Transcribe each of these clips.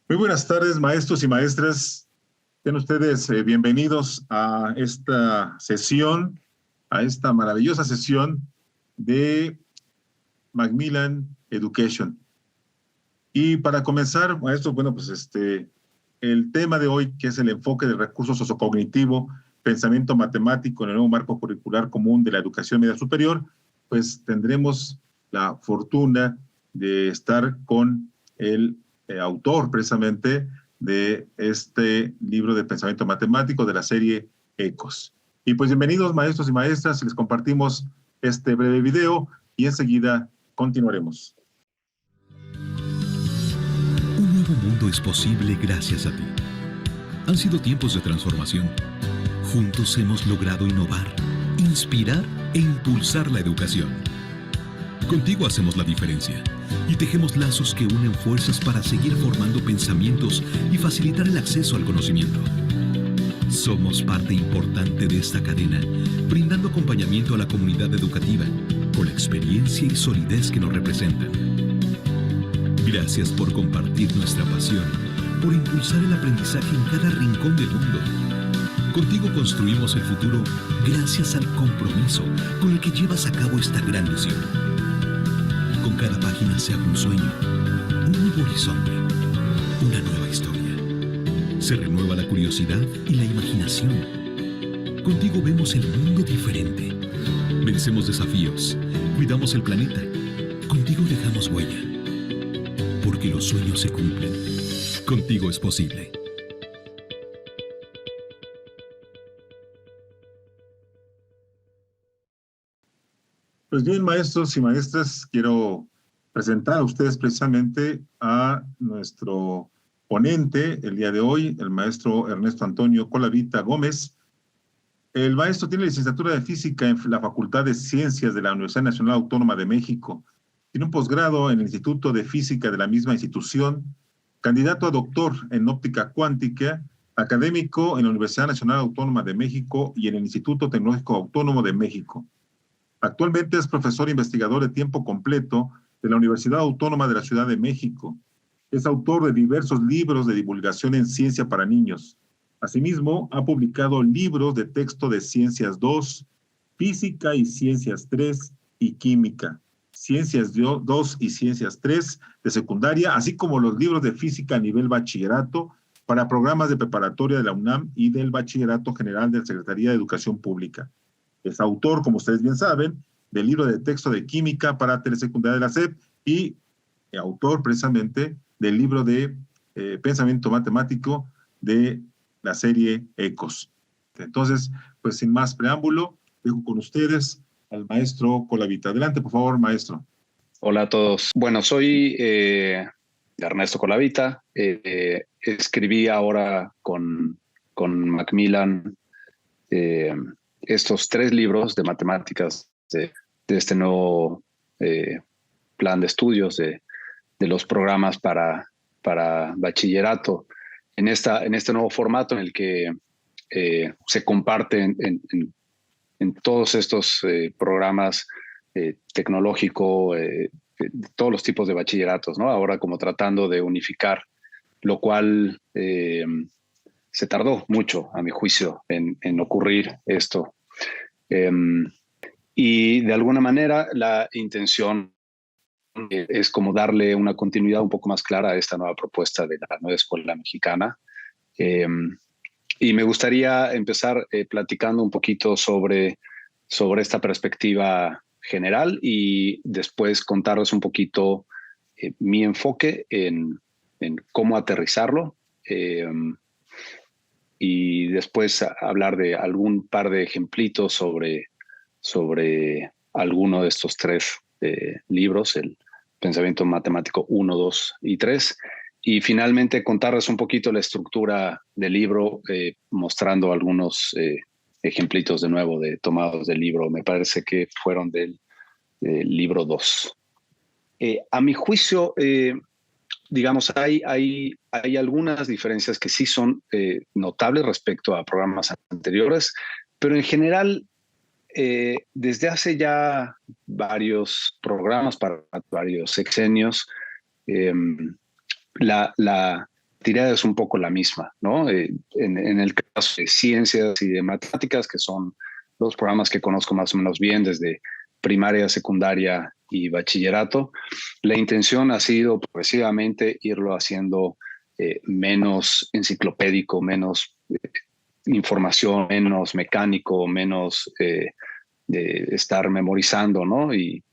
Muy buenas tardes, maestros y maestras. Sean ustedes bienvenidos a esta sesión, a esta maravillosa sesión de Macmillan Education. Y para comenzar, maestros, bueno, pues el tema de hoy, que es el enfoque del recurso sociocognitivo, pensamiento matemático en el nuevo marco curricular común de la educación media superior, pues tendremos la fortuna de estar con el autor precisamente de este libro de pensamiento matemático de la serie ECOS. Y pues bienvenidos maestros y maestras, les compartimos este breve video y enseguida continuaremos. Un nuevo mundo es posible gracias a ti. Han sido tiempos de transformación. Juntos hemos logrado innovar, inspirar e impulsar la educación. Contigo hacemos la diferencia y tejemos lazos que unen fuerzas para seguir formando pensamientos y facilitar el acceso al conocimiento. Somos parte importante de esta cadena, brindando acompañamiento a la comunidad educativa, con la experiencia y solidez que nos representan. Gracias por compartir nuestra pasión, por impulsar el aprendizaje en cada rincón del mundo. Contigo construimos el futuro gracias al compromiso con el que llevas a cabo esta gran misión. Con cada página se abre un sueño, un nuevo horizonte, una nueva historia. Se renueva la curiosidad y la imaginación. Contigo vemos el mundo diferente. Vencemos desafíos, cuidamos el planeta. Contigo dejamos huella. Porque los sueños se cumplen. Contigo es posible. Pues bien, maestros y maestras, quiero presentar a ustedes precisamente a nuestro ponente el día de hoy, el maestro Ernesto Antonio Colavita Gómez. El maestro tiene licenciatura de Física en la Facultad de Ciencias de la Universidad Nacional Autónoma de México. Tiene un posgrado en el Instituto de Física de la misma institución, candidato a doctor en óptica cuántica, académico en la Universidad Nacional Autónoma de México y en el Instituto Tecnológico Autónomo de México. Actualmente es profesor investigador de tiempo completo de la Universidad Autónoma de la Ciudad de México. Es autor de diversos libros de divulgación en ciencia para niños. Asimismo, ha publicado libros de texto de Ciencias 2, Física y Ciencias 3 y Química, Ciencias 2 y Ciencias 3 de secundaria, así como los libros de física a nivel bachillerato para programas de preparatoria de la UNAM y del Bachillerato General de la Secretaría de Educación Pública. Es autor, como ustedes bien saben, del libro de texto de química para telesecundaria de la SEP y autor precisamente del libro de pensamiento matemático de la serie ECOS. Entonces, pues sin más preámbulo, dejo con ustedes al maestro Colavita. Adelante, por favor, maestro. Hola a todos. Bueno, soy Ernesto Colavita. Escribí ahora con Macmillan estos 3 libros de matemáticas de este nuevo plan de estudios de los programas para bachillerato en este nuevo formato en el que se comparten en todos estos programas tecnológico, todos los tipos de bachilleratos, ¿no? Ahora como tratando de unificar, lo cual se tardó mucho, a mi juicio, en ocurrir esto. Y de alguna manera la intención es como darle una continuidad un poco más clara a esta nueva propuesta de la nueva escuela mexicana. Y me gustaría empezar platicando un poquito sobre esta perspectiva general y después contarles un poquito mi enfoque en cómo aterrizarlo y después hablar de algún par de ejemplitos sobre alguno de estos 3 libros, el Pensamiento Matemático 1, 2 y 3. Y finalmente contarles un poquito la estructura del libro, mostrando algunos ejemplitos de nuevo tomados del libro. Me parece que fueron del libro 2. A mi juicio, digamos, hay algunas diferencias que sí son notables respecto a programas anteriores, pero en general, desde hace ya varios programas, para varios sexenios, la tirada es un poco la misma, ¿no? En el caso de ciencias y de matemáticas, que son los programas que conozco más o menos bien desde primaria, secundaria y bachillerato, la intención ha sido progresivamente irlo haciendo menos enciclopédico, menos información, menos mecánico, menos de estar memorizando, ¿no? Y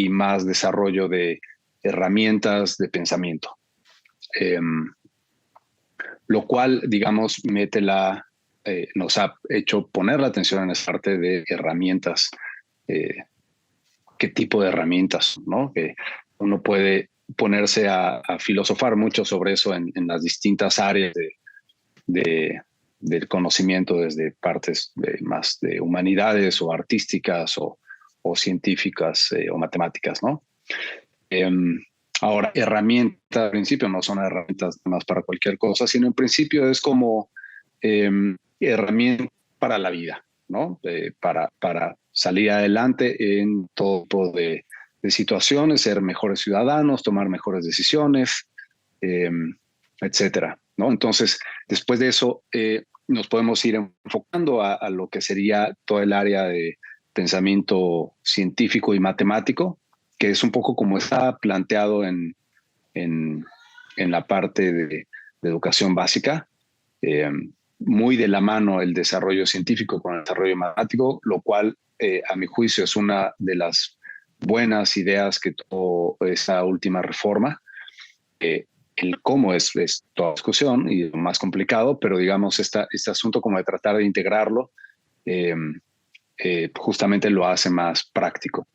más desarrollo de herramientas de pensamiento. Lo cual, digamos, nos ha hecho poner la atención en esa parte de herramientas. ¿Qué tipo de herramientas, ¿no? Que uno puede ponerse a filosofar mucho sobre eso en las distintas áreas del conocimiento, desde partes más de humanidades o artísticas o científicas o matemáticas, ¿no? Ahora, herramientas, al principio no son herramientas más para cualquier cosa, sino en principio es como herramienta para la vida, ¿no? Para salir adelante en todo tipo de situaciones, ser mejores ciudadanos, tomar mejores decisiones, etcétera, ¿no? Entonces, después de eso, nos podemos ir enfocando a lo que sería todo el área de pensamiento científico y matemático, que es un poco como está planteado en la parte de educación básica, muy de la mano el desarrollo científico con el desarrollo matemático, lo cual a mi juicio es una de las buenas ideas que tuvo esa última reforma. El cómo es toda discusión y lo más complicado, pero digamos este asunto como de tratar de integrarlo justamente lo hace más práctico.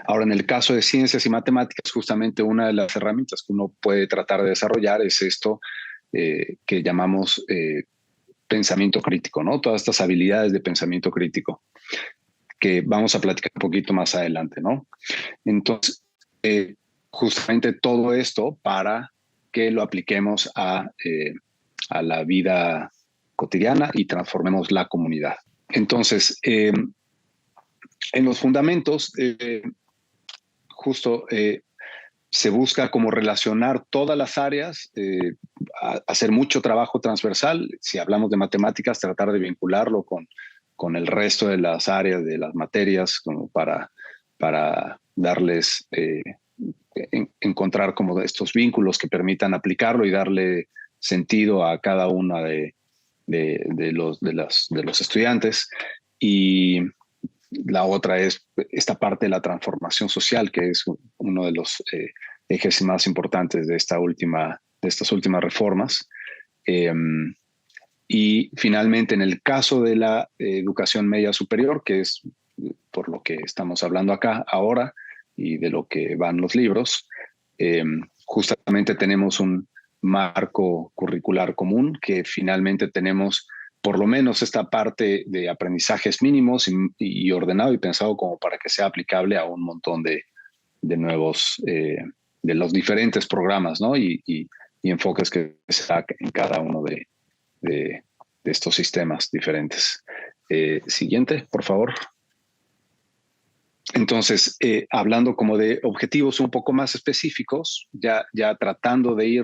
Ahora, en el caso de ciencias y matemáticas, justamente una de las herramientas que uno puede tratar de desarrollar es esto que llamamos pensamiento crítico, ¿no? Todas estas habilidades de pensamiento crítico que vamos a platicar un poquito más adelante, ¿no? Entonces, justamente todo esto para que lo apliquemos a la vida cotidiana y transformemos la comunidad. Entonces, en los fundamentos, justo se busca como relacionar todas las áreas, hacer mucho trabajo transversal. Si hablamos de matemáticas, tratar de vincularlo con el resto de las áreas, de las materias, como para darles, encontrar como estos vínculos que permitan aplicarlo y darle sentido a cada una de los estudiantes. Y la otra es esta parte de la transformación social, que es uno de los ejes más importantes de estas últimas reformas. Y finalmente, en el caso de la educación media superior, que es por lo que estamos hablando acá ahora y de lo que van los libros, justamente tenemos un marco curricular común que finalmente tenemos por lo menos esta parte de aprendizajes mínimos y ordenado y pensado como para que sea aplicable a un montón de nuevos, de los diferentes programas, ¿no? Y enfoques que se da en cada uno de estos sistemas diferentes. Siguiente, por favor. Entonces, hablando como de objetivos un poco más específicos, ya tratando de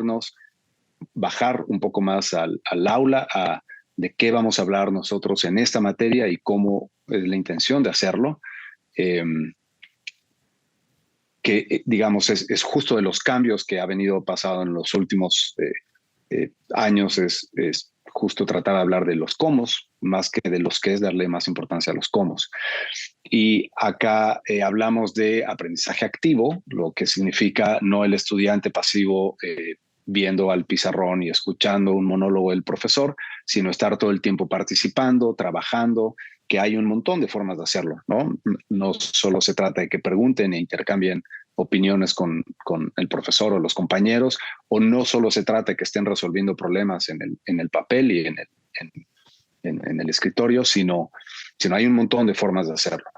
bajar un poco más al aula, de qué vamos a hablar nosotros en esta materia y cómo es la intención de hacerlo, que digamos es justo de los cambios que ha venido pasando en los últimos años, es justo tratar de hablar de los cómo, más que de los qué, es darle más importancia a los cómo. Y acá hablamos de aprendizaje activo, lo que significa no el estudiante pasivo viendo al pizarrón y escuchando un monólogo del profesor, sino estar todo el tiempo participando, trabajando, que hay un montón de formas de hacerlo, ¿no? No solo se trata de que pregunten e intercambien opiniones con el profesor o los compañeros, o no solo se trata de que estén resolviendo problemas en el papel y en el escritorio, sino hay un montón de formas de hacerlo.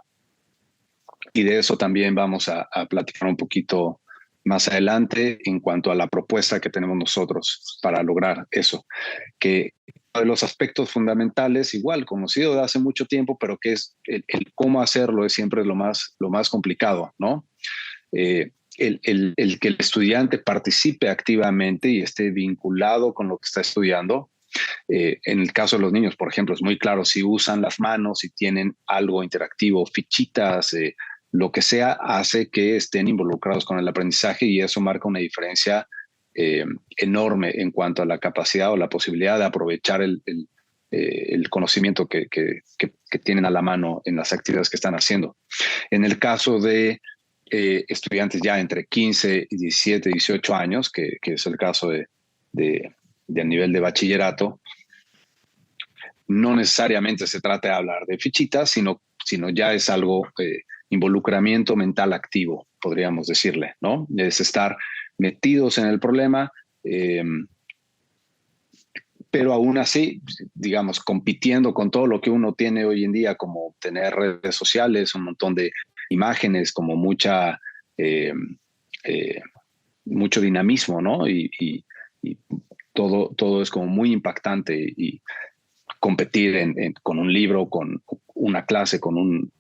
Y de eso también vamos a platicar un poquito más adelante en cuanto a la propuesta que tenemos nosotros para lograr eso, que uno de los aspectos fundamentales, igual conocido de hace mucho tiempo, pero que es el cómo hacerlo es siempre lo más complicado, ¿no? el que el estudiante participe activamente y esté vinculado con lo que está estudiando. En el caso de los niños, por ejemplo, es muy claro, si usan las manos, si tienen algo interactivo, fichitas, lo que sea, hace que estén involucrados con el aprendizaje, y eso marca una diferencia enorme en cuanto a la capacidad o la posibilidad de aprovechar el conocimiento que tienen a la mano en las actividades que están haciendo. En el caso de estudiantes ya entre 15 y 17, 18 años, que es el caso de nivel de bachillerato, no necesariamente se trata de hablar de fichitas, sino ya es algo involucramiento mental activo, podríamos decirle, ¿no? Es estar metidos en el problema, pero aún así, digamos, compitiendo con todo lo que uno tiene hoy en día, como tener redes sociales, un montón de imágenes, como mucho dinamismo, ¿no? Y todo es como muy impactante, y competir con un libro, con una clase, con un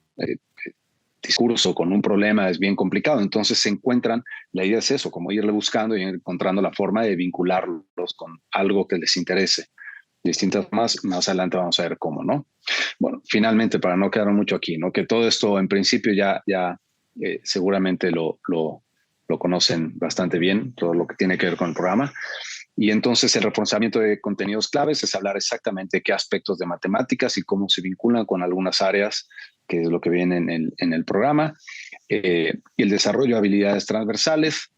discurso, con un problema es bien complicado. Entonces la idea es eso, como irle buscando y encontrando la forma de vincularlos con algo que les interese. Distintas más adelante vamos a ver cómo, ¿no? Bueno, finalmente, para no quedar mucho aquí, ¿no? Que todo esto en principio ya seguramente lo conocen bastante bien, todo lo que tiene que ver con el programa. Y entonces el reforzamiento de contenidos claves es hablar exactamente qué aspectos de matemáticas y cómo se vinculan con algunas áreas, que es lo que viene en el programa. Y el desarrollo de habilidades transversales,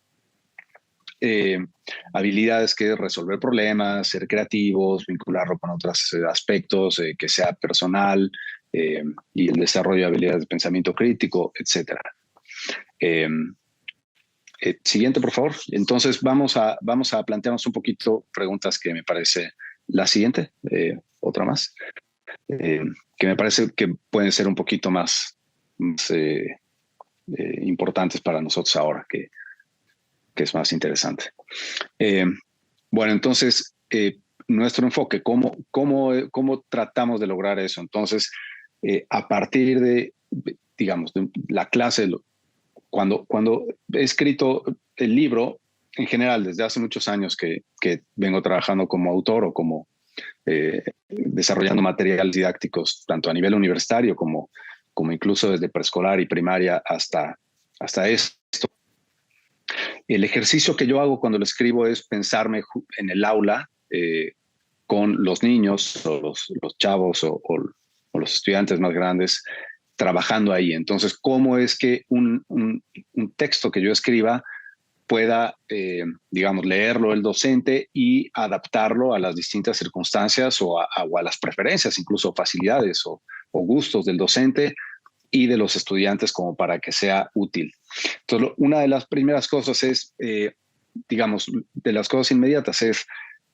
habilidades que resolver problemas, ser creativos, vincularlo con otros aspectos, que sea personal, y el desarrollo de habilidades de pensamiento crítico, etc. Siguiente, por favor. Entonces vamos a plantearnos un poquito preguntas que me parece la siguiente, otra más, que me parece que pueden ser un poquito más importantes para nosotros ahora, que es más interesante. Bueno, entonces, nuestro enfoque, ¿cómo tratamos de lograr eso? Entonces, a partir de, digamos, de la clase, cuando he escrito el libro, en general, desde hace muchos años que vengo trabajando como autor o como desarrollando materiales didácticos, tanto a nivel universitario como incluso desde preescolar y primaria hasta esto. El ejercicio que yo hago cuando lo escribo es pensarme en el aula con los niños o los chavos o los estudiantes más grandes trabajando ahí. Entonces, ¿cómo es que un texto que yo escriba pueda, digamos, leerlo el docente y adaptarlo a las distintas circunstancias o a las preferencias, incluso facilidades o gustos del docente y de los estudiantes, como para que sea útil? Entonces, una de las primeras cosas es, digamos, de las cosas inmediatas es,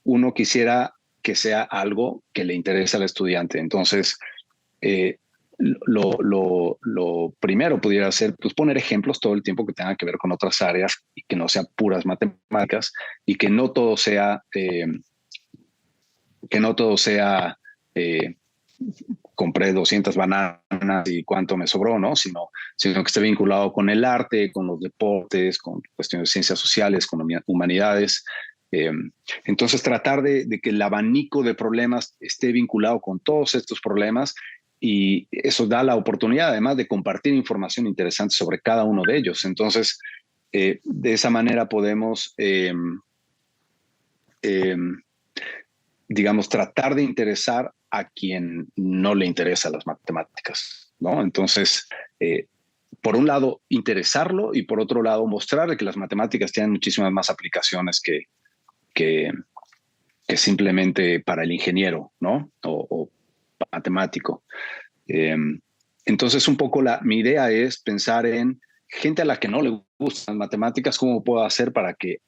uno quisiera que sea algo que le interese al estudiante. Entonces, lo primero pudiera ser, pues, poner ejemplos todo el tiempo que tengan que ver con otras áreas y que no sean puras matemáticas, y que no todo sea compré 200 bananas y cuánto me sobró, ¿no? Sino que esté vinculado con el arte, con los deportes, con cuestiones de ciencias sociales, con humanidades. Entonces, tratar de que el abanico de problemas esté vinculado con todos estos problemas, y eso da la oportunidad además de compartir información interesante sobre cada uno de ellos. Entonces, de esa manera podemos, digamos, tratar de interesar a quien no le interesan las matemáticas, ¿no? Entonces, por un lado, interesarlo, y por otro lado, mostrarle que las matemáticas tienen muchísimas más aplicaciones que simplemente para el ingeniero, ¿no? O matemático. Entonces, un poco mi idea es pensar en gente a la que no le gustan las matemáticas, cómo puedo hacer para que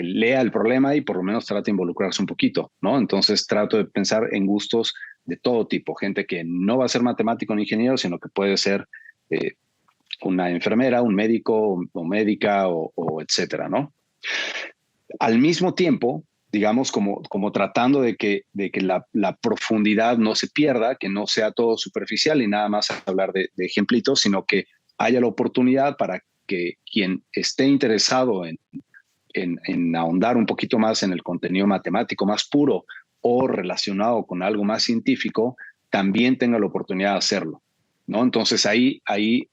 lea el problema y por lo menos trate de involucrarse un poquito, ¿no? Entonces trato de pensar en gustos de todo tipo, gente que no va a ser matemático ni ingeniero, sino que puede ser una enfermera, un médico o médica o etcétera, ¿no? Al mismo tiempo, digamos, como tratando de que la profundidad no se pierda, que no sea todo superficial y nada más hablar de ejemplitos, sino que haya la oportunidad para que quien esté interesado en ahondar un poquito más en el contenido matemático más puro o relacionado con algo más científico, también tenga la oportunidad de hacerlo, ¿no? Entonces ahí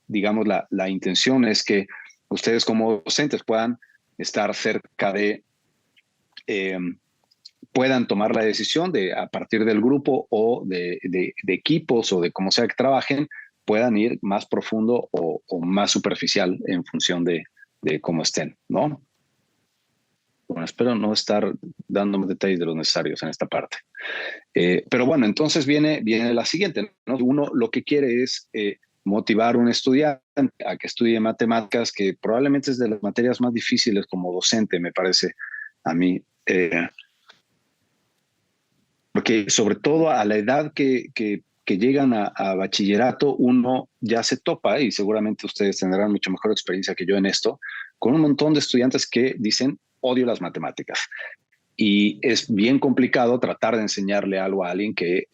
digamos, la intención es que ustedes como docentes puedan estar cerca de, puedan tomar la decisión de, a partir del grupo o de equipos o de cómo sea que trabajen, puedan ir más profundo o más superficial en función de cómo estén, ¿no? Bueno, espero no estar dando más detalles de los necesarios en esta parte. Pero bueno, entonces viene la siguiente, ¿no? Uno lo que quiere es motivar a un estudiante a que estudie matemáticas, que probablemente es de las materias más difíciles como docente, me parece a mí. Porque sobre todo a la edad que llegan a bachillerato, uno ya se topa, y seguramente ustedes tendrán mucho mejor experiencia que yo en esto, con un montón de estudiantes que dicen, odio las matemáticas. Y es bien complicado tratar de enseñarle algo a alguien que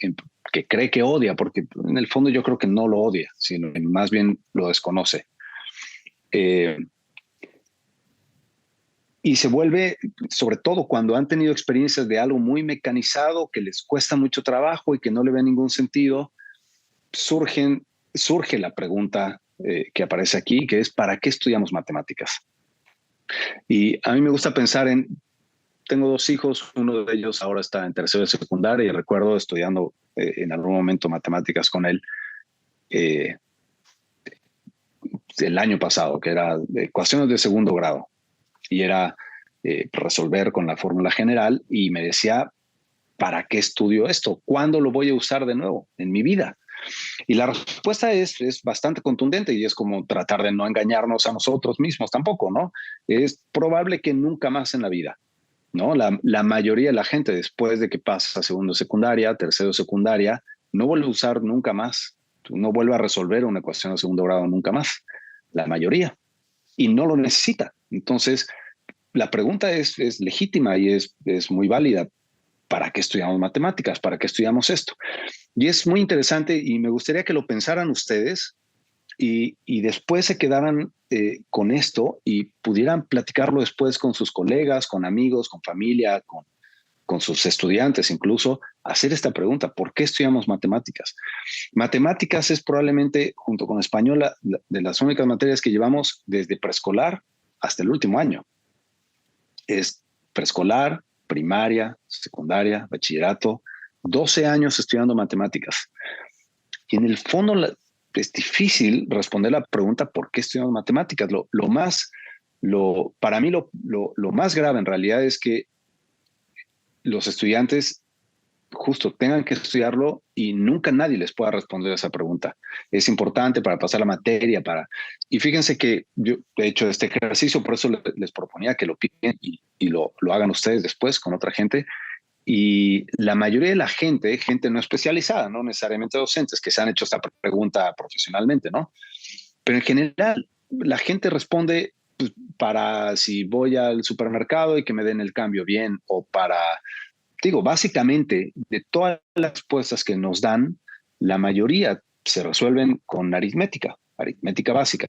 cree que odia, porque en el fondo yo creo que no lo odia, sino que más bien lo desconoce. Y se vuelve, sobre todo cuando han tenido experiencias de algo muy mecanizado, que les cuesta mucho trabajo y que no le ve ningún sentido, surge la pregunta que aparece aquí, que es ¿para qué estudiamos matemáticas? Y a mí me gusta pensar tengo 2 hijos, uno de ellos ahora está en tercero de secundaria y recuerdo estudiando en algún momento matemáticas con él el año pasado, que era de ecuaciones de segundo grado. Y era resolver con la fórmula general, y me decía, ¿para qué estudio esto? ¿Cuándo lo voy a usar de nuevo en mi vida? Y la respuesta es bastante contundente, y es como tratar de no engañarnos a nosotros mismos tampoco, ¿no? Es probable que nunca más en la vida, ¿no? La mayoría de la gente, después de que pasa a segundo de secundaria, tercero de secundaria, no vuelve a usar nunca más, no vuelve a resolver una ecuación de segundo grado nunca más, la mayoría, y no lo necesita. Entonces, la pregunta es legítima y es muy válida. ¿Para qué estudiamos matemáticas? ¿Para qué estudiamos esto? Y es muy interesante, y me gustaría que lo pensaran ustedes y después se quedaran con esto y pudieran platicarlo después con sus colegas, con amigos, con familia, con sus estudiantes incluso, hacer esta pregunta: ¿por qué estudiamos matemáticas? Matemáticas es probablemente, junto con español, de las únicas materias que llevamos desde preescolar hasta el último año. Es preescolar, primaria, secundaria, bachillerato, 12 años estudiando matemáticas. Y en el fondo es difícil responder la pregunta ¿por qué estudiamos matemáticas? Para mí lo más grave en realidad es que los estudiantes justo tengan que estudiarlo y nunca nadie les pueda responder a esa pregunta. Es importante para pasar la materia, y fíjense que yo he hecho este ejercicio, por eso les proponía que lo piden y lo hagan ustedes después con otra gente. Y la mayoría de la gente no especializada, no necesariamente docentes, que se han hecho esta pregunta profesionalmente, ¿no? Pero en general, la gente responde pues, para si voy al supermercado y que me den el cambio bien, o para... Digo, básicamente, de todas las respuestas que nos dan, la mayoría se resuelven con aritmética básica.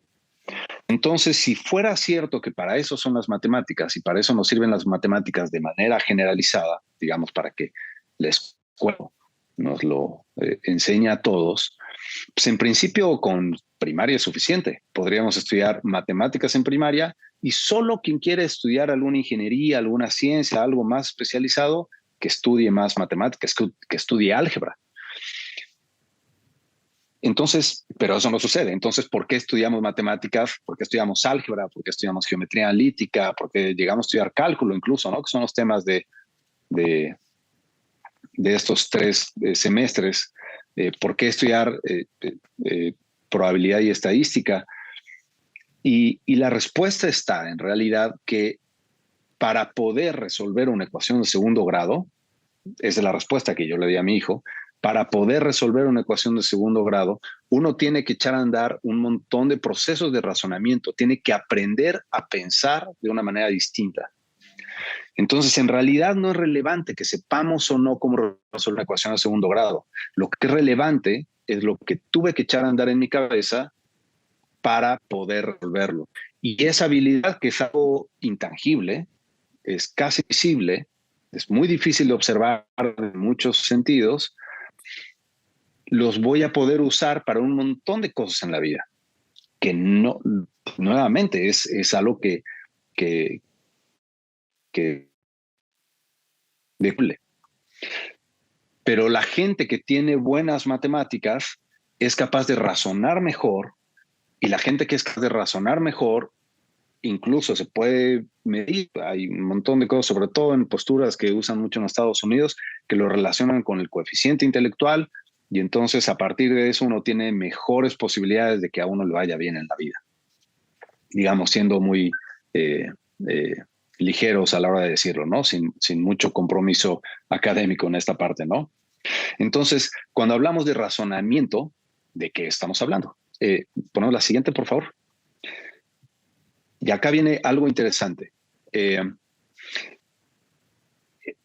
Entonces, si fuera cierto que para eso son las matemáticas y para eso nos sirven las matemáticas de manera generalizada, digamos, para que la escuela nos lo enseñe a todos, pues en principio con primaria es suficiente. Podríamos estudiar matemáticas en primaria, y solo quien quiere estudiar alguna ingeniería, alguna ciencia, algo más especializado, que estudie más matemáticas, que estudie álgebra. Entonces, pero eso no sucede. Entonces, ¿por qué estudiamos matemáticas? ¿Por qué estudiamos álgebra? ¿Por qué estudiamos geometría analítica? ¿Por qué llegamos a estudiar cálculo incluso, ¿no? Que son los temas de estos 3 semestres. ¿Por qué estudiar probabilidad y estadística? Y la respuesta está en realidad que para poder resolver una ecuación de segundo grado, esa es la respuesta que yo le di a mi hijo, para poder resolver una ecuación de segundo grado, uno tiene que echar a andar un montón de procesos de razonamiento, tiene que aprender a pensar de una manera distinta. Entonces, en realidad no es relevante que sepamos o no cómo resolver una ecuación de segundo grado. Lo que es relevante es lo que tuve que echar a andar en mi cabeza para poder resolverlo. Y esa habilidad, que es algo intangible, es casi visible, es muy difícil de observar en muchos sentidos, los voy a poder usar para un montón de cosas en la vida, que no, nuevamente, es algo que pero la gente que tiene buenas matemáticas es capaz de razonar mejor, y la gente que es capaz de razonar mejor incluso se puede medir. Hay un montón de cosas, sobre todo en posturas que usan mucho en Estados Unidos, que lo relacionan con el coeficiente intelectual, y entonces a partir de eso uno tiene mejores posibilidades de que a uno le vaya bien en la vida, digamos, siendo muy ligeros a la hora de decirlo, ¿no? Sin mucho compromiso académico en esta parte, ¿no? Entonces, cuando hablamos de razonamiento, ¿de qué estamos hablando? Ponemos la siguiente, por favor. Y acá viene algo interesante. El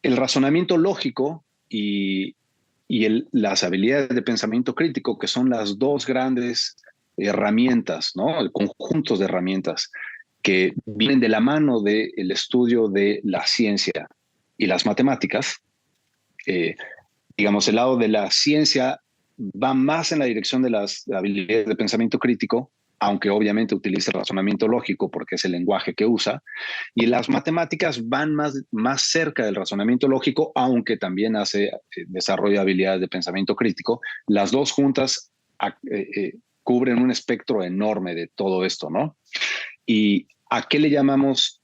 razonamiento lógico y las habilidades de pensamiento crítico, que son las dos grandes herramientas, ¿no? El conjunto de herramientas que vienen de la mano del estudio de la ciencia y las matemáticas. Digamos, el lado de la ciencia va más en la dirección de las habilidades de pensamiento crítico, aunque obviamente utiliza el razonamiento lógico porque es el lenguaje que usa, y las matemáticas van más cerca del razonamiento lógico, aunque también desarrolla habilidades de pensamiento crítico. Las dos juntas cubren un espectro enorme de todo esto, ¿no? ¿Y a qué le llamamos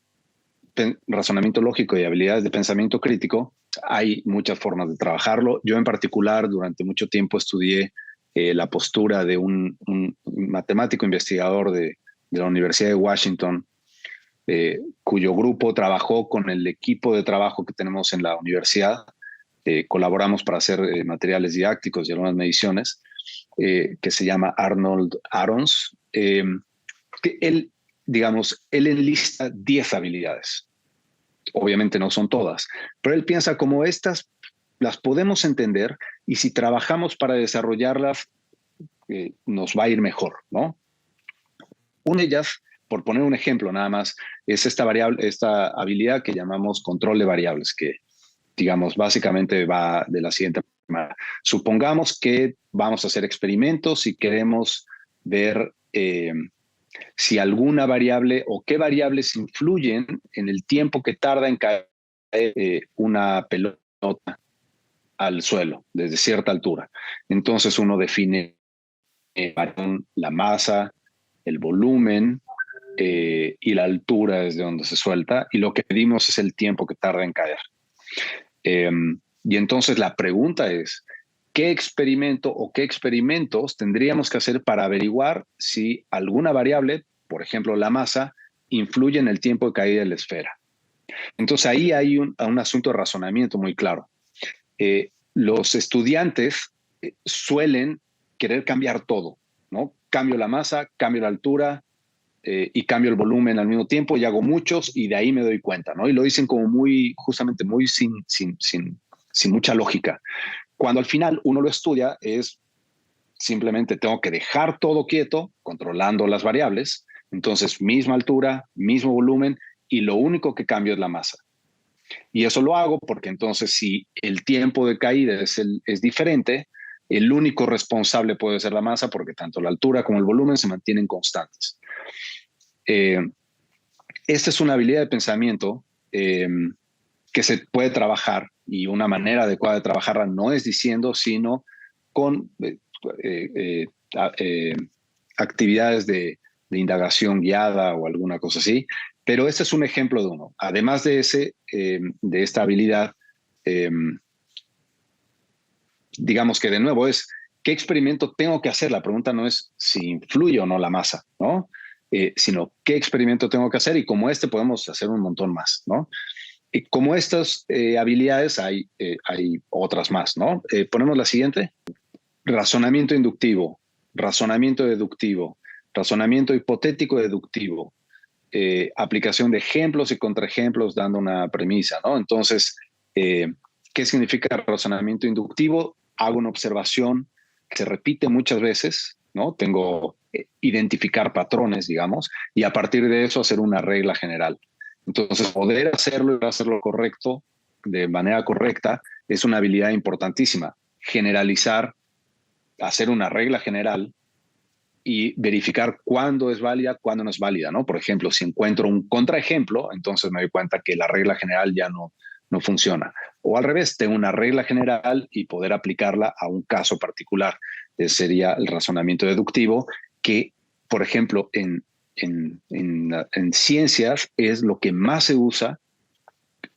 razonamiento lógico y habilidades de pensamiento crítico? Hay muchas formas de trabajarlo. Yo en particular durante mucho tiempo estudié la postura de un matemático investigador de la Universidad de Washington, cuyo grupo trabajó con el equipo de trabajo que tenemos en la universidad. Colaboramos para hacer materiales didácticos y algunas mediciones, que se llama Arnold Arons. Él enlista 10 habilidades. Obviamente no son todas, pero él piensa como estas las podemos entender, y si trabajamos para desarrollarlas, nos va a ir mejor, ¿no? Una de ellas, por poner un ejemplo nada más, es esta habilidad que llamamos control de variables, que, digamos, básicamente va de la siguiente manera. Supongamos que vamos a hacer experimentos y queremos ver si alguna variable o qué variables influyen en el tiempo que tarda en caer una pelota al suelo desde cierta altura. Entonces uno define la masa, el volumen y la altura desde donde se suelta, y lo que pedimos es el tiempo que tarda en caer. Y entonces la pregunta es, ¿qué experimento o qué experimentos tendríamos que hacer para averiguar si alguna variable, por ejemplo la masa, influye en el tiempo de caída de la esfera? Entonces ahí hay un asunto de razonamiento muy claro. Los estudiantes suelen querer cambiar todo, ¿no? Cambio la masa, cambio la altura y cambio el volumen al mismo tiempo, y hago muchos y de ahí me doy cuenta, ¿no? Y lo dicen como muy, justamente muy sin mucha lógica. Cuando al final uno lo estudia, es simplemente tengo que dejar todo quieto, controlando las variables. Entonces, misma altura, mismo volumen, y lo único que cambio es la masa. Y eso lo hago porque entonces, si el tiempo de caída es diferente, el único responsable puede ser la masa, porque tanto la altura como el volumen se mantienen constantes. Esta es una habilidad de pensamiento que se puede trabajar, y una manera adecuada de trabajarla no es diciendo, sino con actividades de indagación guiada o alguna cosa así. Pero este es un ejemplo de uno. Además de esta habilidad, digamos que de nuevo es, ¿qué experimento tengo que hacer? La pregunta no es si influye o no la masa, ¿no? Sino qué experimento tengo que hacer, y como podemos hacer un montón más, ¿no? Y como estas habilidades hay otras más, ¿no? Ponemos la siguiente. Razonamiento inductivo, razonamiento deductivo, razonamiento hipotético deductivo, aplicación de ejemplos y contraejemplos dando una premisa, ¿no? Entonces, ¿qué significa razonamiento inductivo? Hago una observación que se repite muchas veces, ¿no? Tengo identificar patrones, digamos, y a partir de eso hacer una regla general. Entonces, poder hacerlo y hacerlo correcto, de manera correcta, es una habilidad importantísima. Generalizar, hacer una regla general y verificar cuándo es válida, cuándo no es válida, ¿no? Por ejemplo, si encuentro un contraejemplo, entonces me doy cuenta que la regla general ya no funciona. O al revés, tengo una regla general y poder aplicarla a un caso particular. Ese sería el razonamiento deductivo, que, por ejemplo, en ciencias es lo que más se usa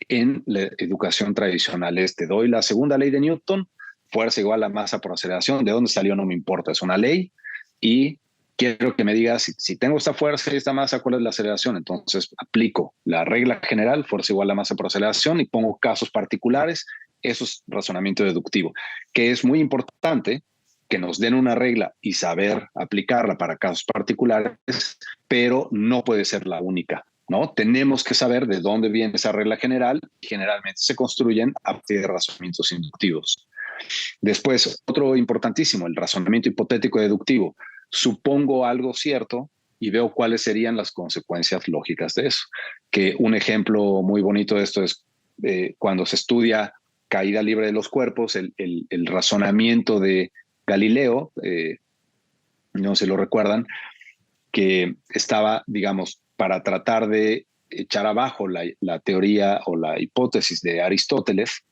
en la educación tradicional. Te doy la segunda ley de Newton, fuerza igual a masa por aceleración. ¿De dónde salió? No me importa, es una ley y quiero que me digas si tengo esta fuerza y esta masa, ¿cuál es la aceleración? Entonces aplico la regla general, fuerza igual a masa por aceleración, y pongo casos particulares. Eso es razonamiento deductivo, que es muy importante que nos den una regla y saber aplicarla para casos particulares, pero no puede ser la única, ¿no? Tenemos que saber de dónde viene esa regla general y generalmente se construyen a partir de razonamientos inductivos. Después, otro importantísimo, el razonamiento hipotético deductivo. Supongo algo cierto y veo cuáles serían las consecuencias lógicas de eso. Que un ejemplo muy bonito de esto es cuando se estudia caída libre de los cuerpos, el razonamiento de Galileo, no se lo recuerdan, que estaba, digamos, para tratar de echar abajo la teoría o la hipótesis de Aristóteles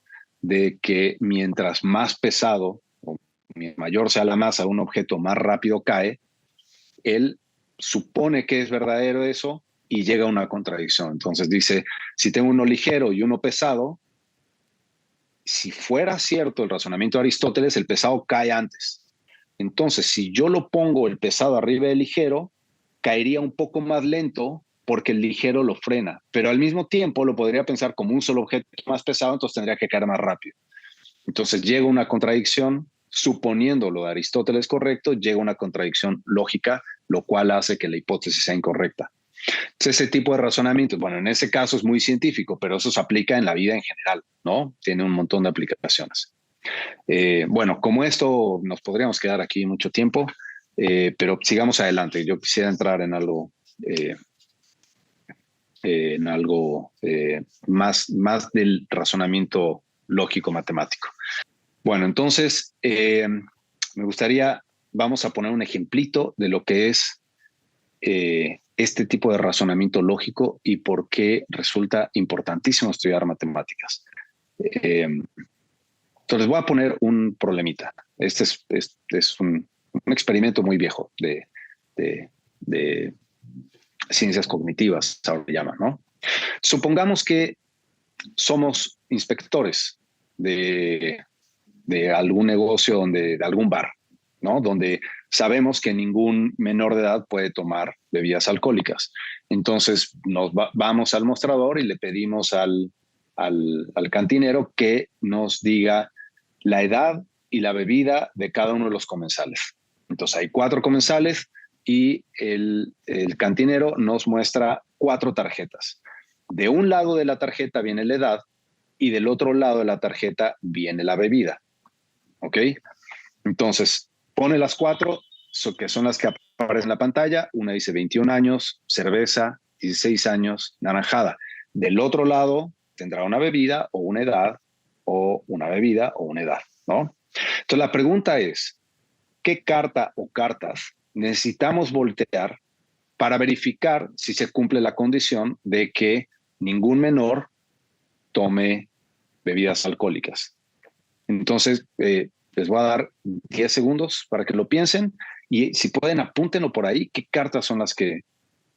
de que mientras más pesado o mayor sea la masa de un objeto, más rápido cae. Él supone que es verdadero eso y llega a una contradicción. Entonces dice, si tengo uno ligero y uno pesado, si fuera cierto el razonamiento de Aristóteles, el pesado cae antes. Entonces, si yo lo pongo el pesado arriba del ligero, caería un poco más lento porque el ligero lo frena, pero al mismo tiempo lo podría pensar como un solo objeto más pesado, entonces tendría que caer más rápido. Entonces llega una contradicción, suponiendo lo de Aristóteles correcto, llega una contradicción lógica, lo cual hace que la hipótesis sea incorrecta. Entonces, ese tipo de razonamiento, bueno, en ese caso es muy científico, pero eso se aplica en la vida en general, ¿no? Tiene un montón de aplicaciones. Bueno, como esto nos podríamos quedar aquí mucho tiempo, pero sigamos adelante. Yo quisiera entrar en algo más del razonamiento lógico matemático. Bueno, entonces me gustaría, vamos a poner un ejemplito de lo que es este tipo de razonamiento lógico y por qué resulta importantísimo estudiar matemáticas. Entonces voy a poner un problemita. Este es un experimento muy viejo de ciencias cognitivas, ahora se llama, ¿no? Supongamos que somos inspectores de algún negocio, de algún bar, ¿no? Donde sabemos que ningún menor de edad puede tomar bebidas alcohólicas. Entonces vamos al mostrador y le pedimos al cantinero que nos diga la edad y la bebida de cada uno de los comensales. Entonces hay 4 comensales y el cantinero nos muestra 4 tarjetas. De un lado de la tarjeta viene la edad y del otro lado de la tarjeta viene la bebida. ¿Ok? Entonces pone las 4, que son las que aparecen en la pantalla. Una dice 21 años, cerveza, 16 años, naranjada. Del otro lado tendrá una bebida o una edad, o una bebida o una edad, ¿no? Entonces la pregunta es, ¿qué carta o cartas necesitamos voltear para verificar si se cumple la condición de que ningún menor tome bebidas alcohólicas? Entonces, les voy a dar 10 segundos para que lo piensen y si pueden apúntenlo por ahí, qué cartas son las que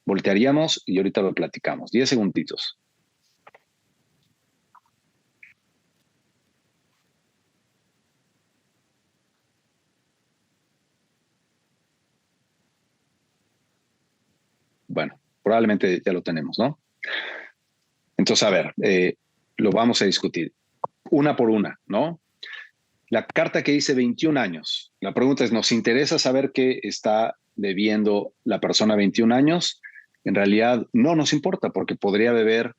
voltearíamos y ahorita lo platicamos. 10 segunditos. Bueno, probablemente ya lo tenemos, ¿no? Entonces, a ver, lo vamos a discutir una por una, ¿no? La carta que dice 21 años. La pregunta es, ¿nos interesa saber qué está bebiendo la persona 21 años? En realidad no nos importa porque podría beber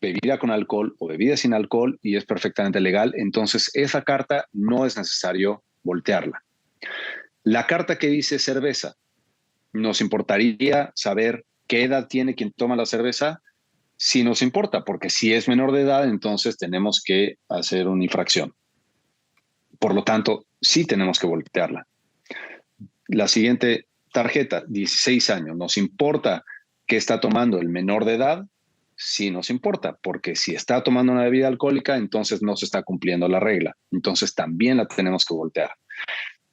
bebida con alcohol o bebida sin alcohol y es perfectamente legal. Entonces, esa carta no es necesario voltearla. La carta que dice cerveza. ¿Nos importaría saber qué edad tiene quien toma la cerveza? Sí nos importa, porque si es menor de edad, entonces tenemos que hacer una infracción. Por lo tanto, sí tenemos que voltearla. La siguiente tarjeta, 16 años. ¿Nos importa qué está tomando el menor de edad? Sí nos importa, porque si está tomando una bebida alcohólica, entonces no se está cumpliendo la regla. Entonces también la tenemos que voltear.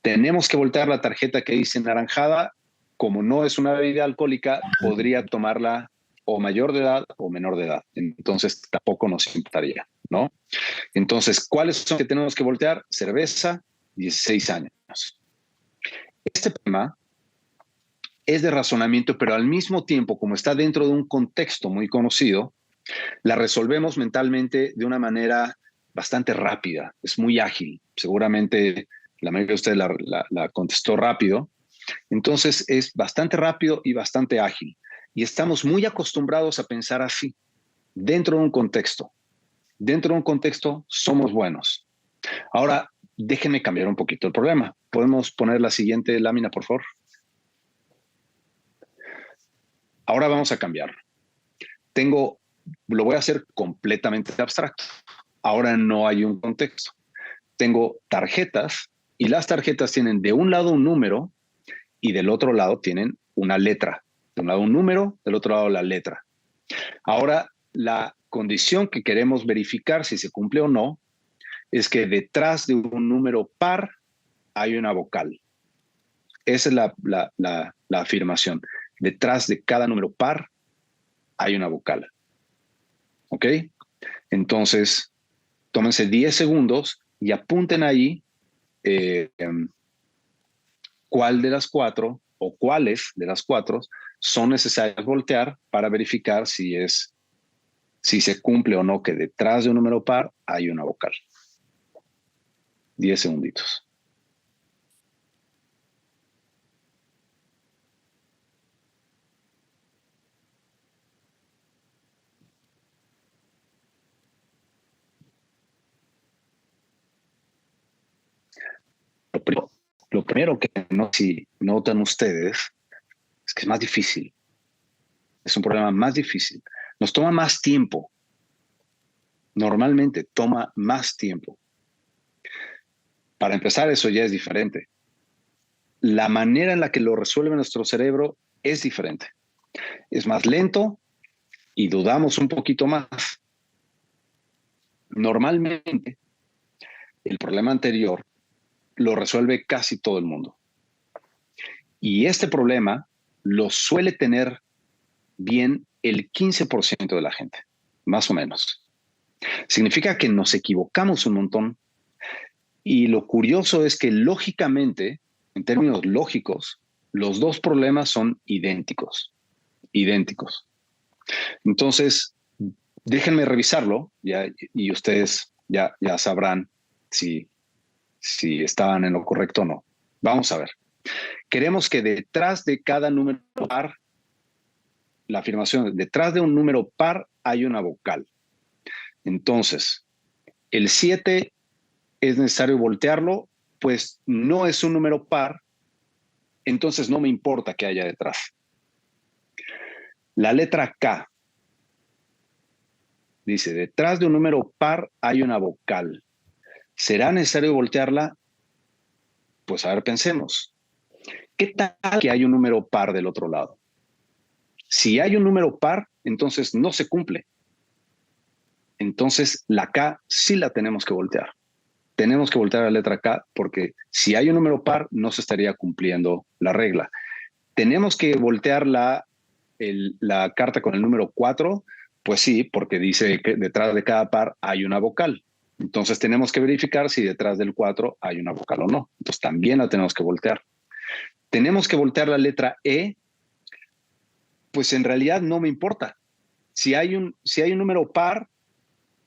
Tenemos que voltear la tarjeta que dice naranjada. Como no es una bebida alcohólica, podría tomarla o mayor de edad o menor de edad. Entonces tampoco nos importaría, ¿no? Entonces, ¿cuáles son que tenemos que voltear? Cerveza, 16 años. Este tema es de razonamiento, pero al mismo tiempo, como está dentro de un contexto muy conocido, la resolvemos mentalmente de una manera bastante rápida, es muy ágil. Seguramente la mayoría de ustedes la contestó rápido. Entonces es bastante rápido y bastante ágil. Y estamos muy acostumbrados a pensar así, dentro de un contexto. Dentro de un contexto somos buenos. Ahora, déjenme cambiar un poquito el problema. ¿Podemos poner la siguiente lámina, por favor? Ahora vamos a cambiar. Lo voy a hacer completamente abstracto. Ahora no hay un contexto. Tengo tarjetas y las tarjetas tienen de un lado un número y del otro lado tienen una letra. De un lado un número, del otro lado la letra. Ahora, la condición que queremos verificar si se cumple o no es que detrás de un número par hay una vocal. Esa es la afirmación. Detrás de cada número par hay una vocal. ¿Ok? Entonces, tómense 10 segundos y apunten ahí cuál de las cuatro o cuáles de las cuatro son necesarias voltear para verificar si se cumple o no que detrás de un número par hay una vocal. 10 segunditos. Lo primero que si notan ustedes es que es más difícil. Es un problema más difícil. Nos toma más tiempo. Normalmente toma más tiempo. Para empezar, eso ya es diferente. La manera en la que lo resuelve nuestro cerebro es diferente. Es más lento y dudamos un poquito más. Normalmente, el problema anterior lo resuelve casi todo el mundo. Y este problema lo suele tener bien el 15% de la gente, más o menos. Significa que nos equivocamos un montón. Y lo curioso es que lógicamente, en términos lógicos, los dos problemas son idénticos. Idénticos. Entonces, déjenme revisarlo y ustedes ya sabrán si estaban en lo correcto o no. Vamos a ver. Queremos que detrás de cada número par, la afirmación, detrás de un número par hay una vocal. Entonces, el 7 es necesario voltearlo, pues no es un número par, entonces no me importa qué haya detrás. La letra K dice, detrás de un número par hay una vocal. ¿Será necesario voltearla? Pues a ver, pensemos. ¿Qué tal que hay un número par del otro lado? Si hay un número par, entonces no se cumple. Entonces la K sí la tenemos que voltear. Tenemos que voltear la letra K porque si hay un número par, no se estaría cumpliendo la regla. Tenemos que voltear la carta con el número 4, pues sí, porque dice que detrás de cada par hay una vocal. Entonces tenemos que verificar si detrás del 4 hay una vocal o no. Entonces también la tenemos que voltear. Tenemos que voltear la letra E, pues en realidad no me importa. Si hay un número par,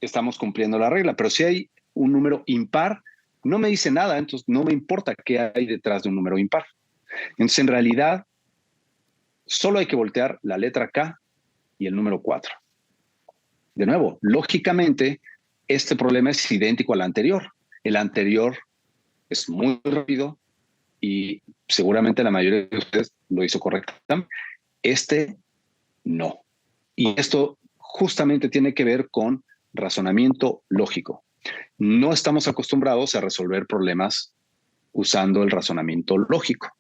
estamos cumpliendo la regla, pero si hay un número impar, no me dice nada, entonces no me importa qué hay detrás de un número impar. Entonces, en realidad, solo hay que voltear la letra K y el número 4. De nuevo, lógicamente, este problema es idéntico al anterior. El anterior es muy rápido y seguramente la mayoría de ustedes lo hizo correctamente, este no. Y esto justamente tiene que ver con razonamiento lógico. No estamos acostumbrados a resolver problemas usando el razonamiento lógico.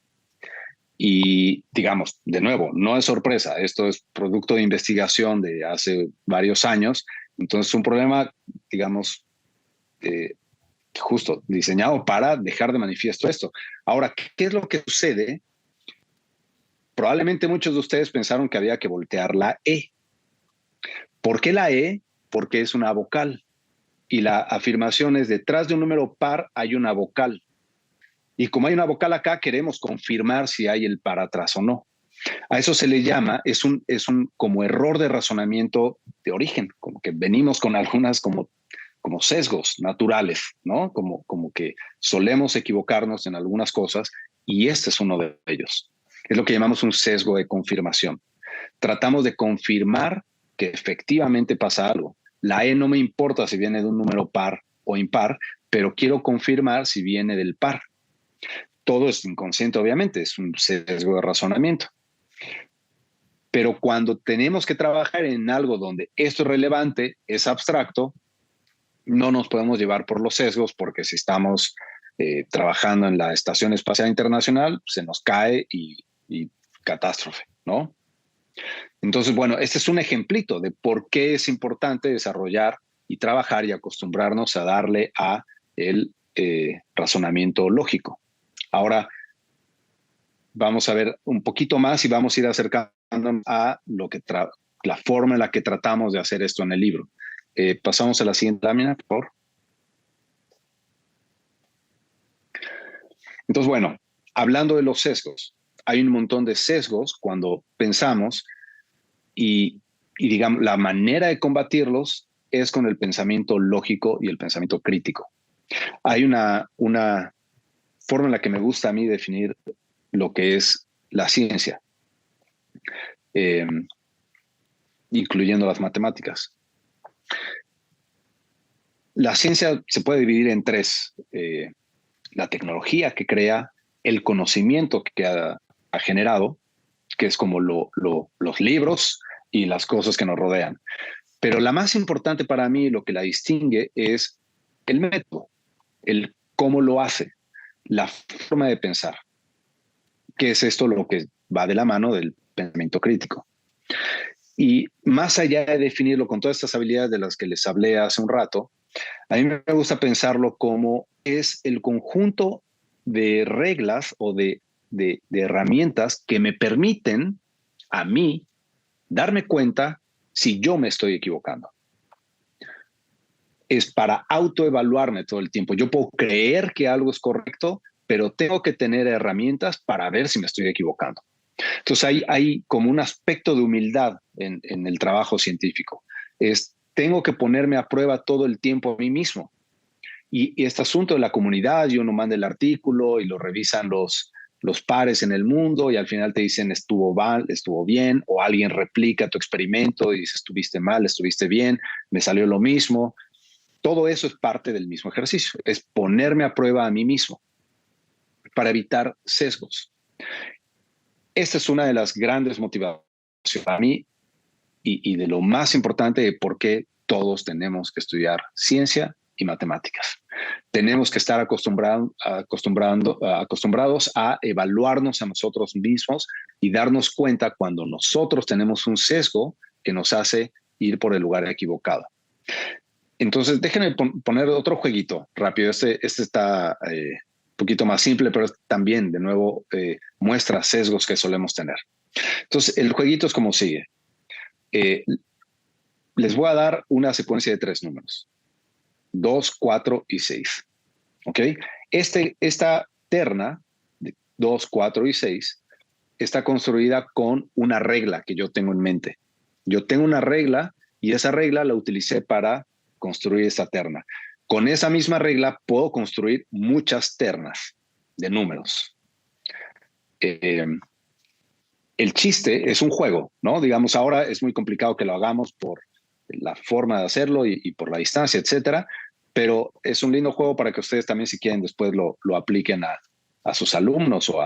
Y digamos, de nuevo, no es sorpresa, esto es producto de investigación de hace varios años, entonces un problema, digamos, justo diseñado para dejar de manifiesto esto. Ahora, ¿qué es lo que sucede? Probablemente muchos de ustedes pensaron que había que voltear la E. ¿Por qué la E? Porque es una vocal. Y la afirmación es, detrás de un número par hay una vocal. Y como hay una vocal acá, queremos confirmar si hay el par atrás o no. A eso se le llama, es un como error de razonamiento de origen, como que venimos con algunas como sesgos naturales, ¿no? Como que solemos equivocarnos en algunas cosas y este es uno de ellos. Es lo que llamamos un sesgo de confirmación. Tratamos de confirmar que efectivamente pasa algo. La E no me importa si viene de un número par o impar, pero quiero confirmar si viene del par. Todo es inconsciente, obviamente, es un sesgo de razonamiento. Pero cuando tenemos que trabajar en algo donde esto es relevante, es abstracto, no nos podemos llevar por los sesgos, porque si estamos trabajando en la Estación Espacial Internacional, se nos cae y catástrofe, ¿no? Entonces, bueno, este es un ejemplito de por qué es importante desarrollar y trabajar y acostumbrarnos a darle a el razonamiento lógico. Ahora, vamos a ver un poquito más y vamos a ir acercándonos a la forma en la que tratamos de hacer esto en el libro. Pasamos a la siguiente lámina, por favor. Entonces, bueno, hablando de los sesgos, hay un montón de sesgos cuando pensamos y digamos, la manera de combatirlos es con el pensamiento lógico y el pensamiento crítico. Hay una forma en la que me gusta a mí definir lo que es la ciencia, incluyendo las matemáticas. La ciencia se puede dividir en tres: la tecnología que crea, el conocimiento que ha generado, que es como los libros y las cosas que nos rodean. Pero la más importante para mí, lo que la distingue, es el método, el cómo lo hace, la forma de pensar, que es esto lo que va de la mano del pensamiento crítico. Y más allá de definirlo con todas estas habilidades de las que les hablé hace un rato, a mí me gusta pensarlo como es el conjunto de reglas o de herramientas que me permiten a mí darme cuenta si yo me estoy equivocando. Es para autoevaluarme todo el tiempo. Yo puedo creer que algo es correcto, pero tengo que tener herramientas para ver si me estoy equivocando. Entonces hay como un aspecto de humildad en el trabajo científico. Tengo que ponerme a prueba todo el tiempo a mí mismo. Y este asunto de la comunidad, y uno manda el artículo y lo revisan los pares en el mundo y al final te dicen estuvo mal, estuvo bien, o alguien replica tu experimento y dice estuviste mal, estuviste bien, me salió lo mismo. Todo eso es parte del mismo ejercicio, es ponerme a prueba a mí mismo para evitar sesgos. Esta es una de las grandes motivaciones para mí y de lo más importante de por qué todos tenemos que estudiar ciencia y matemáticas. Tenemos que estar acostumbrados a evaluarnos a nosotros mismos y darnos cuenta cuando nosotros tenemos un sesgo que nos hace ir por el lugar equivocado. Entonces, déjenme poner otro jueguito rápido. Este está un poquito más simple, pero también, de nuevo, muestra sesgos que solemos tener. Entonces, el jueguito es como sigue. Les voy a dar una secuencia de 3 números. 2, 4 y 6. ¿Ok? Esta terna de 2, 4 y 6 está construida con una regla que yo tengo en mente. Yo tengo una regla y esa regla la utilicé para construir esta terna. Con esa misma regla puedo construir muchas ternas de números. El chiste es un juego, ¿no? Digamos, ahora es muy complicado que lo hagamos por la forma de hacerlo y por la distancia, etcétera, pero es un lindo juego para que ustedes también, si quieren, después lo apliquen a sus alumnos o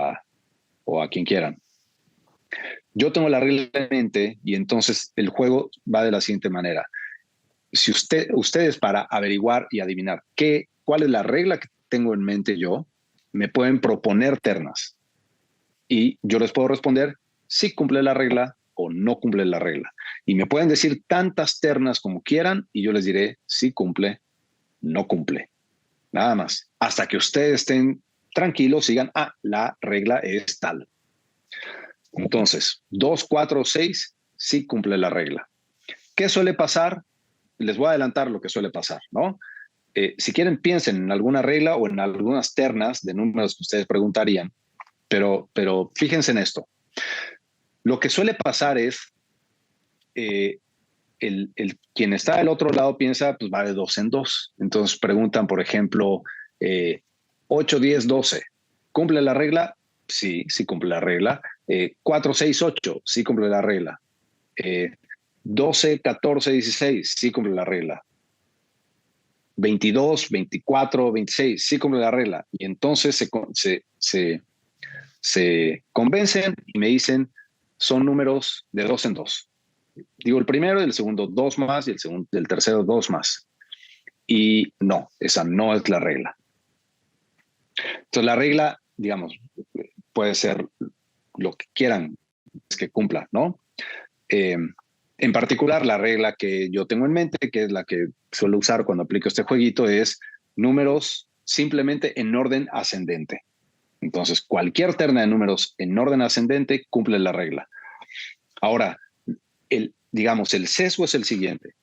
a quien quieran. Yo tengo la regla en mente y entonces el juego va de la siguiente manera. Si ustedes para averiguar y adivinar cuál es la regla que tengo en mente yo, me pueden proponer ternas y yo les puedo responder si cumple la regla o no cumple la regla. Y me pueden decir tantas ternas como quieran y yo les diré si cumple, no cumple. Nada más. Hasta que ustedes estén tranquilos, digan, la regla es tal. Entonces, 2, 4, 6, sí cumple la regla. ¿Qué suele pasar? Les voy a adelantar lo que suele pasar, ¿no? Si quieren, piensen en alguna regla o en algunas ternas de números que ustedes preguntarían, pero fíjense en esto. Lo que suele pasar es, quien está del otro lado piensa, pues va de 2 en 2. Entonces preguntan, por ejemplo, 8, 10, 12. ¿Cumple la regla? Sí, sí cumple la regla. 4, 6, 8, sí cumple la regla. 12, 14, 16, sí cumple la regla. 22, 24, 26, sí cumple la regla. Y entonces se convencen y me dicen, son números de 2 en 2. Digo el primero y el segundo 2 más y el tercero 2 más. Y no, esa no es la regla. Entonces la regla, digamos, puede ser lo que quieran que cumpla, ¿no? En particular, la regla que yo tengo en mente, que es la que suelo usar cuando aplico este jueguito, es números simplemente en orden ascendente. Entonces, cualquier terna de números en orden ascendente cumple la regla. Ahora, digamos, el sesgo es el siguiente.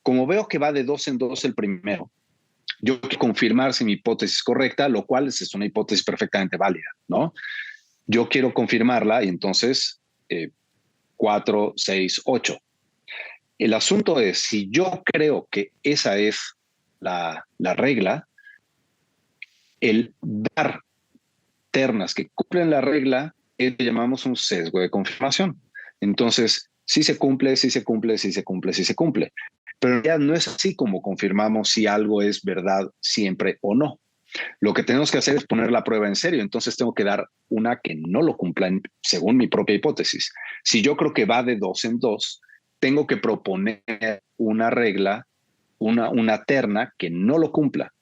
Como veo que va de 2 en 2 el primero, yo quiero confirmar si mi hipótesis es correcta, lo cual es una hipótesis perfectamente válida, ¿no? Yo quiero confirmarla y entonces 4, 6, 8. El asunto es, si yo creo que esa es la regla, el dar ternas que cumplen la regla es lo que llamamos un sesgo de confirmación. Entonces, sí se cumple, sí se cumple, sí se cumple, sí se cumple. Pero ya no es así como confirmamos si algo es verdad siempre o no. Lo que tenemos que hacer es poner la prueba en serio. Entonces tengo que dar una que no lo cumpla según mi propia hipótesis. Si yo creo que va de 2 en 2, tengo que proponer una regla, una terna que no lo cumpla.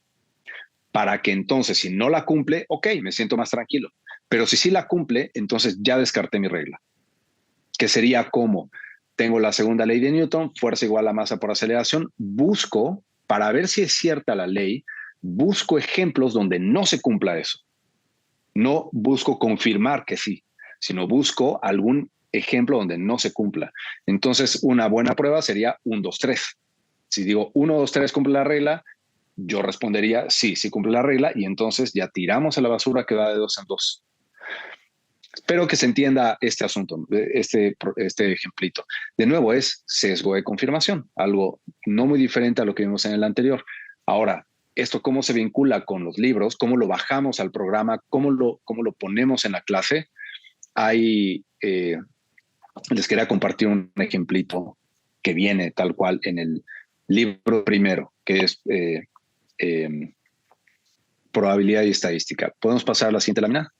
Para que entonces, si no la cumple, ok, me siento más tranquilo. Pero si sí la cumple, entonces ya descarté mi regla. Que sería como, tengo la segunda ley de Newton, fuerza igual a masa por aceleración, busco, para ver si es cierta la ley, busco ejemplos donde no se cumpla eso. No busco confirmar que sí, sino busco algún ejemplo donde no se cumpla. Entonces, una buena prueba sería 1, 2, 3. Si digo 1, 2, 3 cumple la regla, yo respondería sí, sí cumple la regla y entonces ya tiramos a la basura que va de 2 en 2. Espero que se entienda este asunto, este ejemplito. De nuevo, es sesgo de confirmación, algo no muy diferente a lo que vimos en el anterior. Ahora, ¿esto cómo se vincula con los libros? ¿Cómo lo bajamos al programa? ¿Cómo lo ponemos en la clase? Les quería compartir un ejemplito que viene tal cual en el libro primero, que es probabilidad y estadística. ¿Podemos pasar a la siguiente lámina?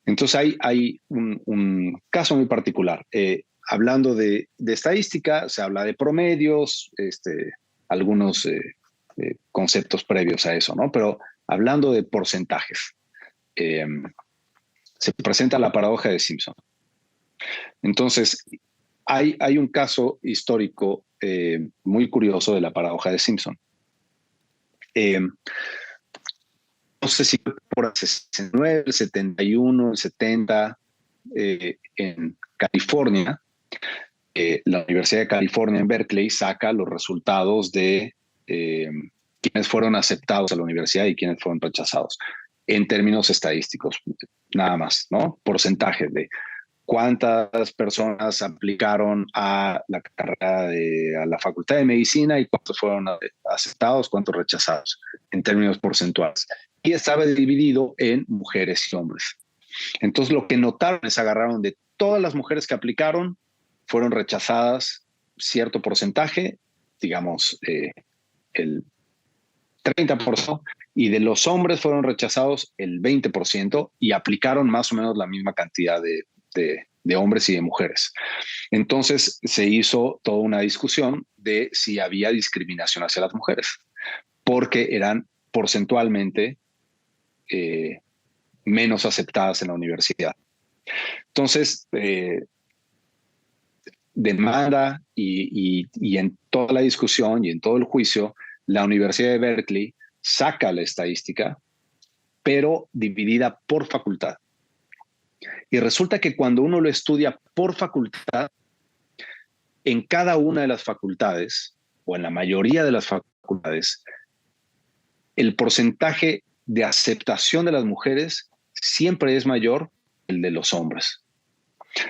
Entonces hay un caso muy particular. Hablando de estadística, se habla de promedios, algunos conceptos previos a eso, ¿no? Pero hablando de porcentajes, se presenta la paradoja de Simpson. Entonces, hay un caso histórico muy curioso de la paradoja de Simpson. No sé si por el 69, el 71, el 70, en California, la Universidad de California en Berkeley saca los resultados de quienes fueron aceptados a la universidad y quienes fueron rechazados en términos estadísticos, nada más, ¿no? Porcentajes de cuántas personas aplicaron a la carrera a la Facultad de Medicina y cuántos fueron aceptados, cuántos rechazados en términos porcentuales. Y estaba dividido en mujeres y hombres. Entonces lo que notaron es agarraron de todas las mujeres que aplicaron, fueron rechazadas cierto porcentaje, digamos el 30%, y de los hombres fueron rechazados el 20% y aplicaron más o menos la misma cantidad de hombres y de mujeres. Entonces se hizo toda una discusión de si había discriminación hacia las mujeres, porque eran porcentualmente menos aceptadas en la universidad. Entonces, demanda y en toda la discusión y en todo el juicio, la Universidad de Berkeley saca la estadística, pero dividida por facultad. Y resulta que cuando uno lo estudia por facultad, en cada una de las facultades, o en la mayoría de las facultades, el porcentaje de aceptación de las mujeres siempre es mayor que el de los hombres.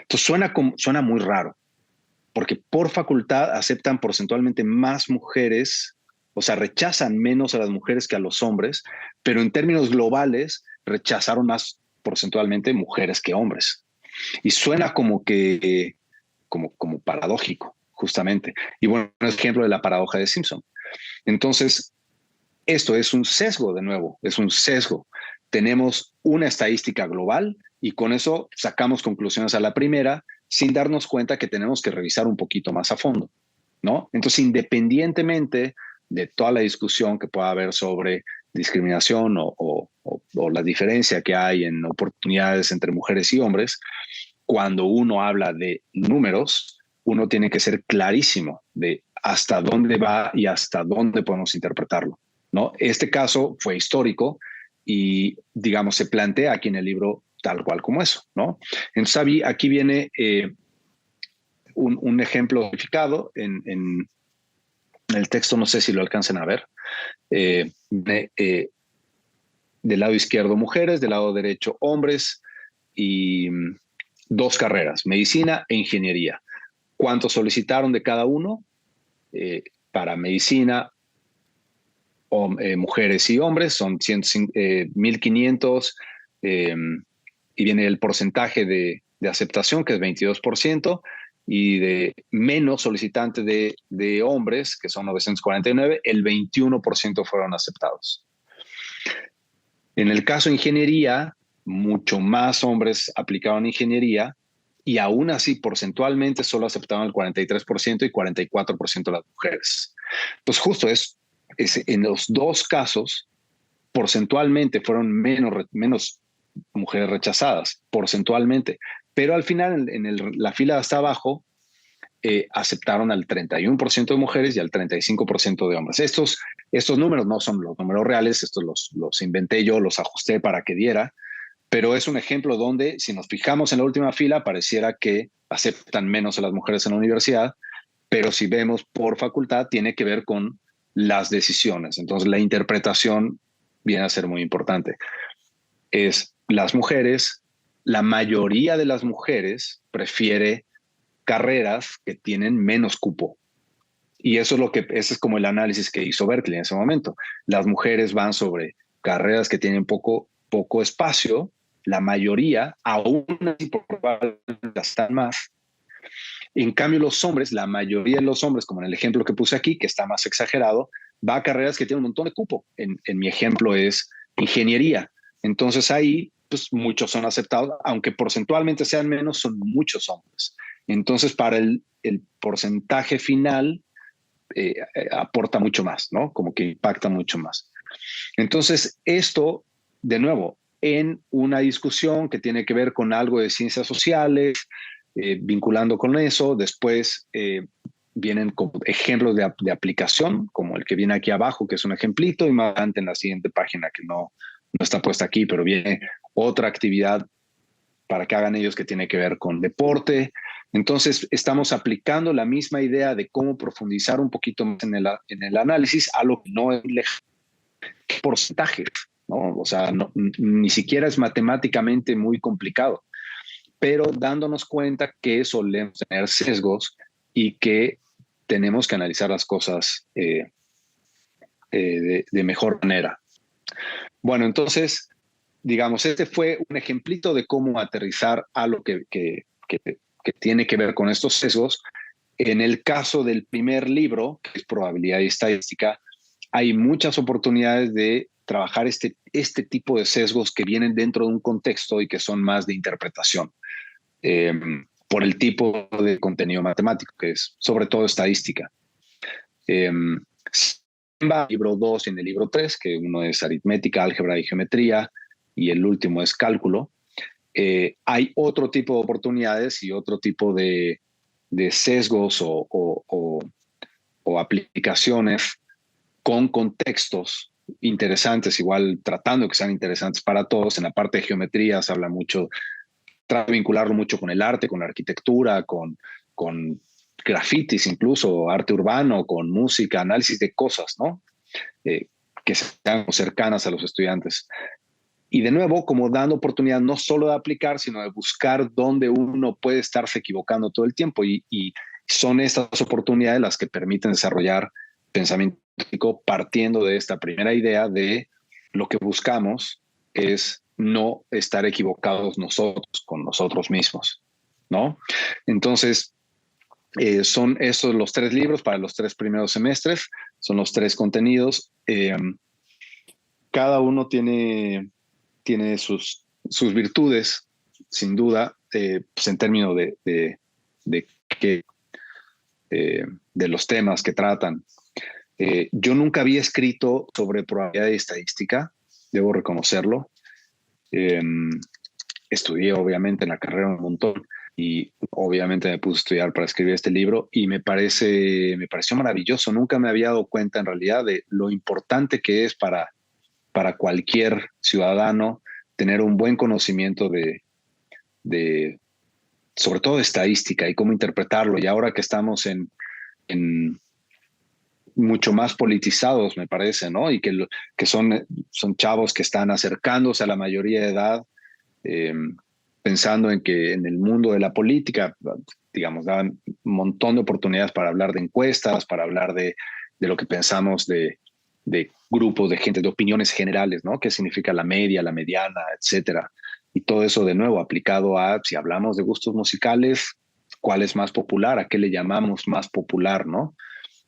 Entonces suena muy raro, porque por facultad aceptan porcentualmente más mujeres, o sea, rechazan menos a las mujeres que a los hombres, pero en términos globales rechazaron más porcentualmente mujeres que hombres. Y suena como paradójico, justamente. Y bueno, es ejemplo de la paradoja de Simpson. Entonces, esto es un sesgo, de nuevo, es un sesgo. Tenemos una estadística global y con eso sacamos conclusiones a la primera sin darnos cuenta que tenemos que revisar un poquito más a fondo, ¿no? Entonces, independientemente de toda la discusión que pueda haber sobre discriminación o la diferencia que hay en oportunidades entre mujeres y hombres, cuando uno habla de números, uno tiene que ser clarísimo de hasta dónde va y hasta dónde podemos interpretarlo, ¿no? Este caso fue histórico y, digamos, se plantea aquí en el libro tal cual como eso, ¿no? Entonces, aquí viene un ejemplo simplificado en el texto, no sé si lo alcancen a ver. Del lado izquierdo, mujeres, del lado derecho, hombres, y dos carreras, medicina e ingeniería. ¿Cuántos solicitaron de cada uno? Para medicina, mujeres y hombres, son 1.500, y viene el porcentaje de aceptación, que es 22%, y de menos solicitantes de hombres, que son 949, el 21% fueron aceptados. En el caso de ingeniería, mucho más hombres aplicaban ingeniería y aún así porcentualmente solo aceptaban el 43% y 44% las mujeres. Entonces justo es en los dos casos porcentualmente fueron menos mujeres rechazadas, porcentualmente, pero al final en la fila de hasta abajo aceptaron al 31% de mujeres y al 35% de hombres. Estos números no son los números reales, estos los inventé yo, los ajusté para que diera, pero es un ejemplo donde si nos fijamos en la última fila pareciera que aceptan menos a las mujeres en la universidad, pero si vemos por facultad tiene que ver con las decisiones. Entonces la interpretación viene a ser muy importante. Es las mujeres, la mayoría de las mujeres prefiere carreras que tienen menos cupo. Y eso es ese es como el análisis que hizo Berkeley en ese momento. Las mujeres van sobre carreras que tienen poco espacio, la mayoría, aún así probablemente gastan más. En cambio, los hombres, la mayoría de los hombres, como en el ejemplo que puse aquí, que está más exagerado, va a carreras que tienen un montón de cupo. En mi ejemplo es ingeniería. Entonces ahí, pues muchos son aceptados, aunque porcentualmente sean menos, son muchos hombres. Entonces, para el porcentaje final, aporta mucho más, ¿no? Como que impacta mucho más. Entonces, esto, de nuevo, en una discusión que tiene que ver con algo de ciencias sociales, vinculando con eso, después vienen como ejemplos de aplicación, como el que viene aquí abajo, que es un ejemplito, y más adelante en la siguiente página, que no está puesta aquí, pero viene otra actividad para que hagan ellos que tiene que ver con deporte. Entonces, estamos aplicando la misma idea de cómo profundizar un poquito más en el análisis a lo que no es porcentaje, ¿no? O sea, ni siquiera es matemáticamente muy complicado, pero dándonos cuenta que solemos tener sesgos y que tenemos que analizar las cosas de mejor manera. Bueno, entonces, digamos, este fue un ejemplito de cómo aterrizar a lo que tiene que ver con estos sesgos. En el caso del primer libro, que es Probabilidad y Estadística, hay muchas oportunidades de trabajar este tipo de sesgos que vienen dentro de un contexto y que son más de interpretación, por el tipo de contenido matemático, que es sobre todo estadística. En el libro 2 y en el libro 3, que uno es aritmética, álgebra y geometría, y el último es cálculo, hay otro tipo de oportunidades y otro tipo de sesgos o aplicaciones con contextos interesantes, igual tratando que sean interesantes para todos. En la parte de geometría se habla mucho, trata de vincularlo mucho con el arte, con la arquitectura, con grafitis, incluso arte urbano, con música, análisis de cosas, ¿no? Que sean cercanas a los estudiantes. Y de nuevo, como dando oportunidad no solo de aplicar, sino de buscar dónde uno puede estarse equivocando todo el tiempo. Y son estas oportunidades las que permiten desarrollar pensamiento crítico partiendo de esta primera idea de lo que buscamos es no estar equivocados nosotros con nosotros mismos, ¿no? Entonces, son esos los 3 libros para los 3 primeros semestres, son los 3 contenidos. Cada uno tiene sus virtudes, sin duda, pues en términos de los temas que tratan. Yo nunca había escrito sobre probabilidad y estadística, debo reconocerlo. Estudié obviamente en la carrera un montón y obviamente me puse a estudiar para escribir este libro y me pareció maravilloso. Nunca me había dado cuenta en realidad de lo importante que es para cualquier ciudadano tener un buen conocimiento de sobre todo de estadística y cómo interpretarlo. Y ahora que estamos en mucho más politizados, me parece, ¿no? Y que son chavos que están acercándose a la mayoría de edad, pensando en que en el mundo de la política, digamos, dan un montón de oportunidades para hablar de encuestas, para hablar de lo que pensamos de grupos de gente, de opiniones generales, ¿no? ¿Qué significa la media, la mediana, etcétera? Y todo eso, de nuevo, aplicado a, si hablamos de gustos musicales, ¿cuál es más popular? ¿A qué le llamamos más popular, no?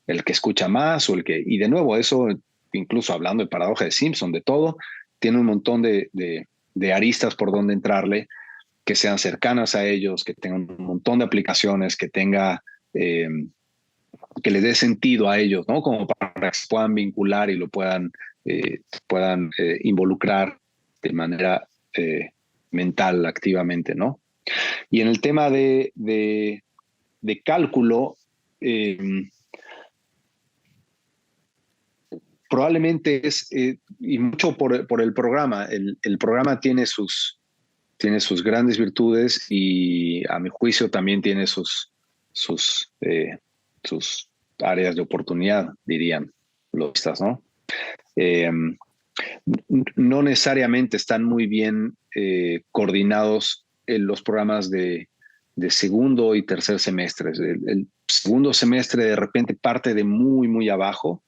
El que escucha más o el que... Y de nuevo, eso, incluso hablando de paradoja de Simpson, de todo, tiene un montón de aristas por donde entrarle, que sean cercanas a ellos, que tengan un montón de aplicaciones, que tenga... que les dé sentido a ellos, ¿no? Como para que se puedan vincular y lo puedan involucrar de manera mental activamente, ¿no? Y en el tema de cálculo, probablemente es, y mucho por el programa. El programa tiene sus grandes virtudes y a mi juicio también tiene sus áreas de oportunidad, dirían los listas, ¿no? No necesariamente están muy bien coordinados en los programas de segundo y tercer semestre. El segundo semestre de repente parte de muy, muy abajo,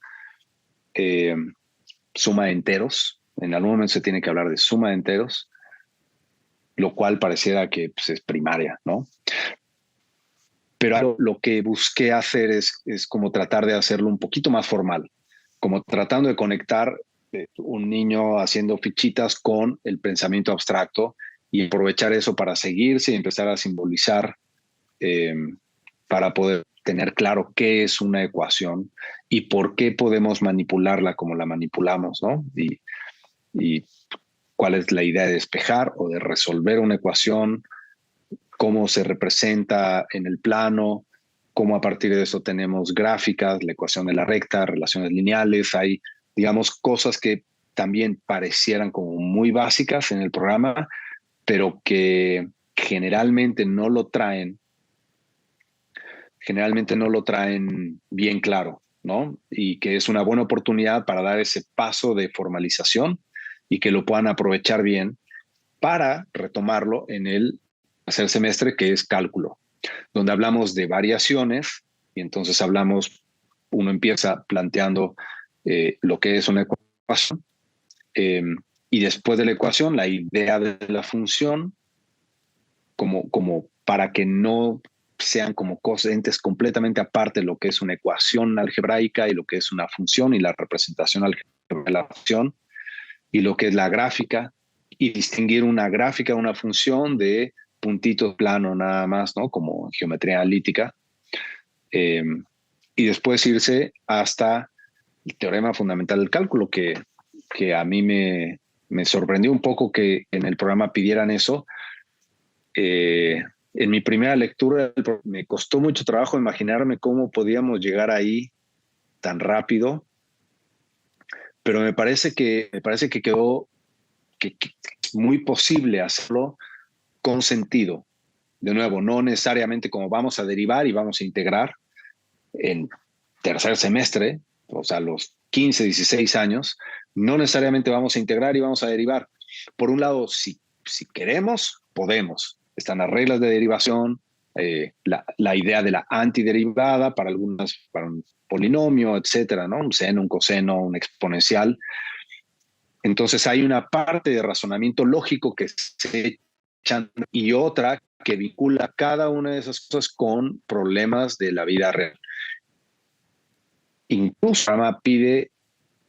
suma de enteros. En algún momento se tiene que hablar de suma de enteros, lo cual pareciera que pues, es primaria, ¿no? Pero lo que busqué hacer es como tratar de hacerlo un poquito más formal, como tratando de conectar un niño haciendo fichitas con el pensamiento abstracto y aprovechar eso para seguirse y empezar a simbolizar para poder tener claro qué es una ecuación y por qué podemos manipularla como la manipulamos, ¿no? Y cuál es la idea de despejar o de resolver una ecuación, cómo se representa en el plano, cómo a partir de eso tenemos gráficas, la ecuación de la recta, relaciones lineales. Hay, digamos, cosas que también parecieran como muy básicas en el programa, pero que generalmente no lo traen bien claro, ¿no? Y que es una buena oportunidad para dar ese paso de formalización y que lo puedan aprovechar bien para retomarlo en el tercer semestre, que es cálculo, donde hablamos de variaciones y entonces uno empieza planteando lo que es una ecuación y después de la ecuación, la idea de la función como para que no sean como entes completamente aparte de lo que es una ecuación algebraica y lo que es una función y la representación algebraica de la función. y lo que es la gráfica, y distinguir una gráfica, una función de puntitos plano nada más, ¿no? Como geometría analítica. Y después irse hasta el teorema fundamental del cálculo, que a mí me sorprendió un poco que en el programa pidieran eso. En mi primera lectura me costó mucho trabajo imaginarme cómo podíamos llegar ahí tan rápido, pero me parece que quedó que es muy posible hacerlo con sentido. De nuevo, no necesariamente como vamos a derivar y vamos a integrar en tercer semestre, o sea, los 15, 16 años, no necesariamente vamos a integrar y vamos a derivar. Por un lado, si queremos, podemos. Están las reglas de derivación, la idea de la antiderivada para un polinomio, etcétera, ¿no? Un seno, un coseno, un exponencial. Entonces hay una parte de razonamiento lógico que se echan y otra que vincula cada una de esas cosas con problemas de la vida real. Incluso el programa pide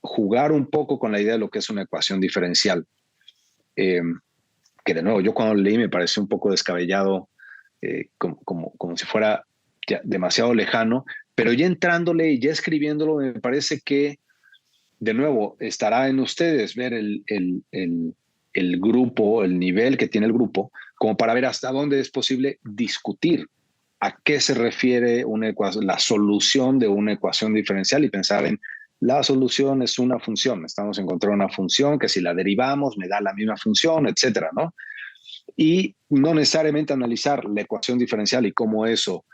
jugar un poco con la idea de lo que es una ecuación diferencial. Que de nuevo, yo cuando leí me pareció un poco descabellado, como si fuera ya demasiado lejano, pero ya entrándole y ya escribiéndolo, me parece que, de nuevo, estará en ustedes ver el grupo, el nivel que tiene el grupo, como para ver hasta dónde es posible discutir a qué se refiere la solución de una ecuación diferencial y pensar en la solución es una función. Estamos encontrando una función que si la derivamos me da la misma función, etcétera, ¿no? Y no necesariamente analizar la ecuación diferencial y cómo eso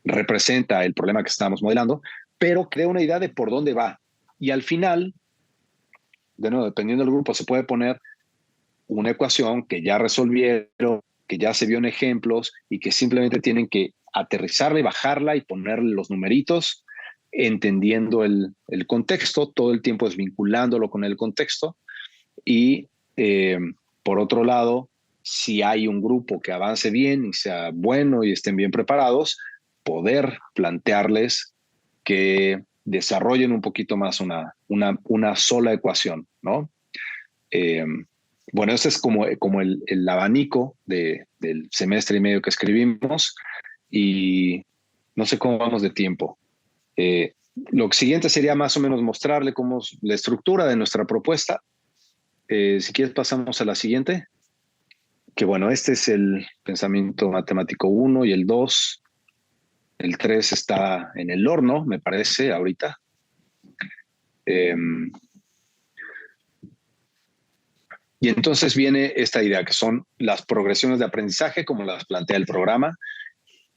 representa el problema que estamos modelando, pero crea una idea de por dónde va. Y al final, de nuevo, dependiendo del grupo, se puede poner una ecuación que ya resolvieron, que ya se vio en ejemplos y que simplemente tienen que aterrizarla y bajarla y ponerle los numeritos, entendiendo el contexto, todo el tiempo es vinculándolo con el contexto. Y por otro lado, si hay un grupo que avance bien y sea bueno y estén bien preparados, poder plantearles que desarrollen un poquito más una sola ecuación, ¿no? Bueno, ese es como el abanico del semestre y medio que escribimos y no sé cómo vamos de tiempo. Lo siguiente sería más o menos mostrarle cómo es la estructura de nuestra propuesta. Si quieres pasamos a la siguiente. Que bueno, este es el pensamiento matemático 1 y el 2. El 3 está en el horno, me parece, ahorita. Y entonces viene esta idea, que son las progresiones de aprendizaje, como las plantea el programa.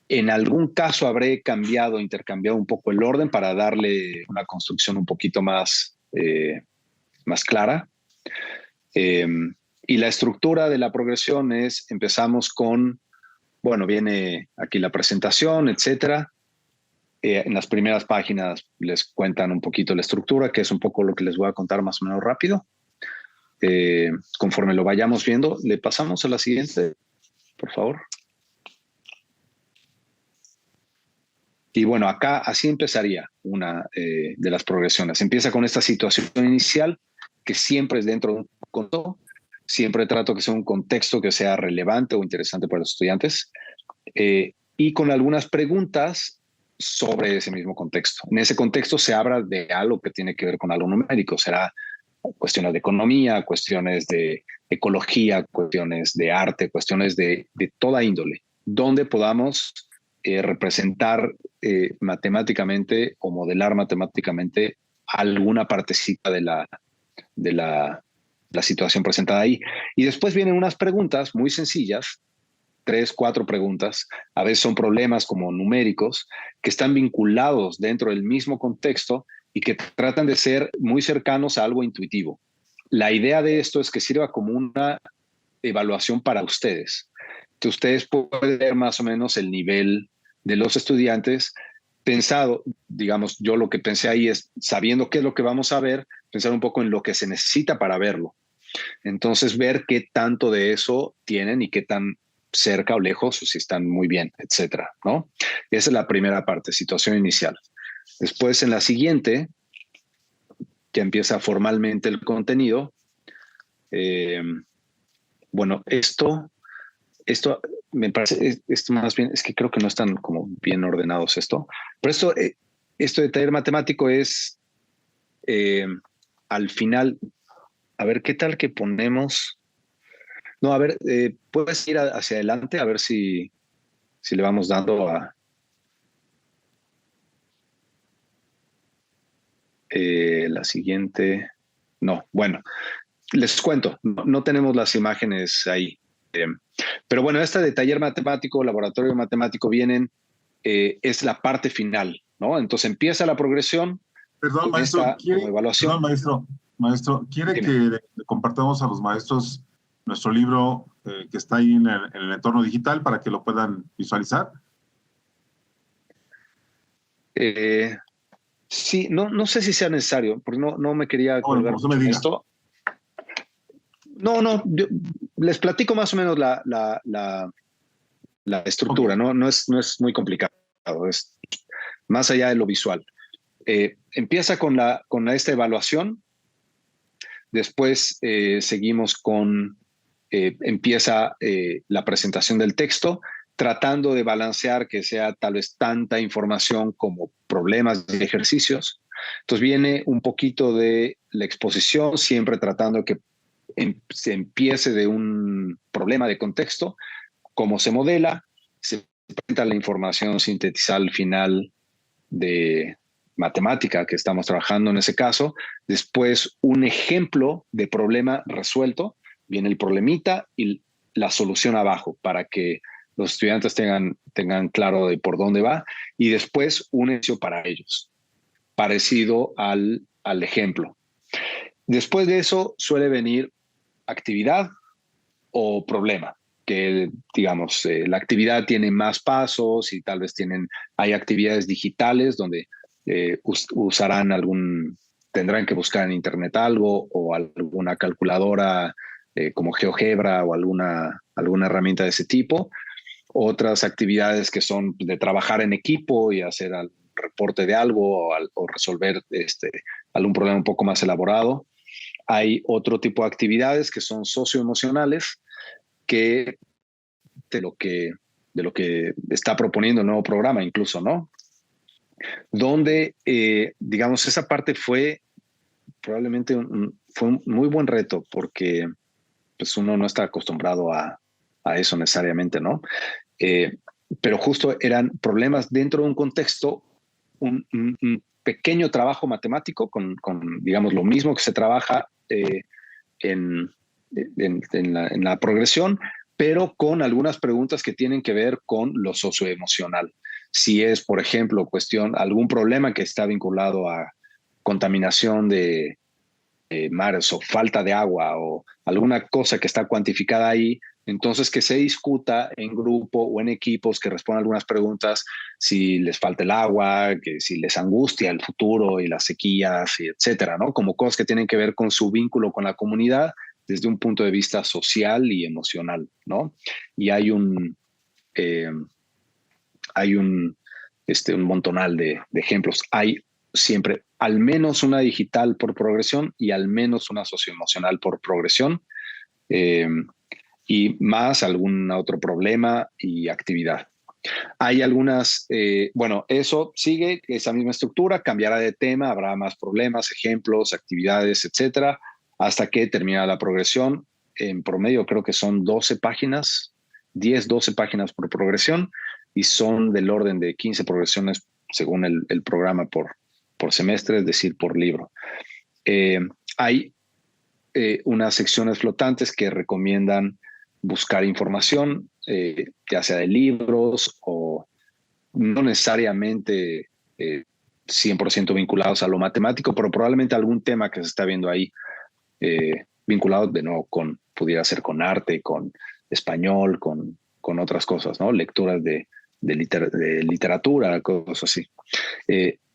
En algún caso habré intercambiado un poco el orden para darle una construcción un poquito más clara. Y la estructura de la progresión es, empezamos con, bueno, viene aquí la presentación, etcétera. En las primeras páginas les cuentan un poquito la estructura, que es un poco lo que les voy a contar más o menos rápido. Conforme lo vayamos viendo, le pasamos a la siguiente, por favor. Y bueno, acá así empezaría una de las progresiones. Empieza con esta situación inicial, que siempre es dentro de un contexto. Siempre trato que sea un contexto que sea relevante o interesante para los estudiantes. Y con algunas preguntas sobre ese mismo contexto. En ese contexto se habla de algo que tiene que ver con algo numérico. Será cuestiones de economía, cuestiones de ecología, cuestiones de arte, cuestiones de toda índole, donde podamos representar matemáticamente o modelar matemáticamente alguna partecita de la situación presentada ahí. Y después vienen unas preguntas muy sencillas, 3, 4 preguntas, a veces son problemas como numéricos, que están vinculados dentro del mismo contexto y que tratan de ser muy cercanos a algo intuitivo. La idea de esto es que sirva como una evaluación para ustedes. Que ustedes pueden ver más o menos el nivel de los estudiantes pensado, digamos, yo lo que pensé ahí es, sabiendo qué es lo que vamos a ver, pensar un poco en lo que se necesita para verlo. Entonces, ver qué tanto de eso tienen y qué tan cerca o lejos, o si están muy bien, etcétera, ¿no? Esa es la primera parte, situación inicial. Después, en la siguiente, ya empieza formalmente el contenido. Bueno, esto me parece, esto más bien, es que creo que no están como bien ordenados esto, pero esto de taller matemático es al final, a ver, ¿qué tal que ponemos? No, a ver, puedes ir hacia adelante a ver si le vamos dando a la siguiente. No, bueno, les cuento, no tenemos las imágenes ahí. Pero bueno, esta de taller matemático, laboratorio matemático vienen, es la parte final, ¿no? Entonces empieza la progresión Perdón, con maestro, esta como evaluación. maestro, ¿quiere Dime. que le compartamos a los maestros nuestro libro que está ahí en el entorno digital para que lo puedan visualizar? Sí, no sé si sea necesario, porque no me quería Bueno, colgar como usted me mucho en diga. esto. No, yo les platico más o menos la estructura, Ok. ¿no? No es muy complicado, es más allá de lo visual. Empieza con esta evaluación, después seguimos con, empieza la presentación del texto, tratando de balancear que sea tal vez tanta información como problemas de ejercicios. Entonces viene un poquito de la exposición, siempre tratando que se empiece de un problema de contexto, cómo se modela, se presenta la información sintetizada al final de matemática que estamos trabajando en ese caso, después un ejemplo de problema resuelto, viene el problemita y la solución abajo para que los estudiantes tengan claro de por dónde va, y después un ejercicio para ellos, parecido al ejemplo. Después de eso suele venir actividad o problema, que digamos, la actividad tiene más pasos y tal vez hay actividades digitales donde tendrán que buscar en internet algo o alguna calculadora como GeoGebra o alguna herramienta de ese tipo. Otras actividades que son de trabajar en equipo y hacer algún reporte de algo o resolver algún problema un poco más elaborado. Hay otro tipo de actividades que son socioemocionales, que de lo que está proponiendo el nuevo programa incluso, ¿no? Donde, digamos, esa parte fue probablemente fue un muy buen reto porque pues uno no está acostumbrado a eso necesariamente, ¿no? Pero justo eran problemas dentro de un contexto, un pequeño trabajo matemático con, digamos, lo mismo que se trabaja en la progresión, pero con algunas preguntas que tienen que ver con lo socioemocional. Si es, por ejemplo, algún problema que está vinculado a contaminación de mares o falta de agua o alguna cosa que está cuantificada ahí, entonces que se discuta en grupo o en equipos que respondan algunas preguntas, si les falta el agua, que si les angustia el futuro y las sequías, y etcétera, ¿no? Como cosas que tienen que ver con su vínculo con la comunidad desde un punto de vista social y emocional, ¿no? Y hay un montonal de ejemplos. Hay siempre al menos una digital por progresión y al menos una socioemocional por progresión, y más algún otro problema y actividad. Hay algunas, bueno, eso sigue esa misma estructura, cambiará de tema, habrá más problemas, ejemplos, actividades, etcétera, hasta que termina la progresión. En promedio creo que son 12 páginas, 10, 12 páginas por progresión, y son del orden de 15 progresiones según el programa por semestre, es decir, por libro. Hay unas secciones flotantes que recomiendan buscar información, ya sea de libros o no necesariamente 100% vinculados a lo matemático, pero probablemente algún tema que se está viendo ahí vinculado de nuevo pudiera ser con arte, con español, con otras cosas, ¿no? Lecturas de literatura, cosas así.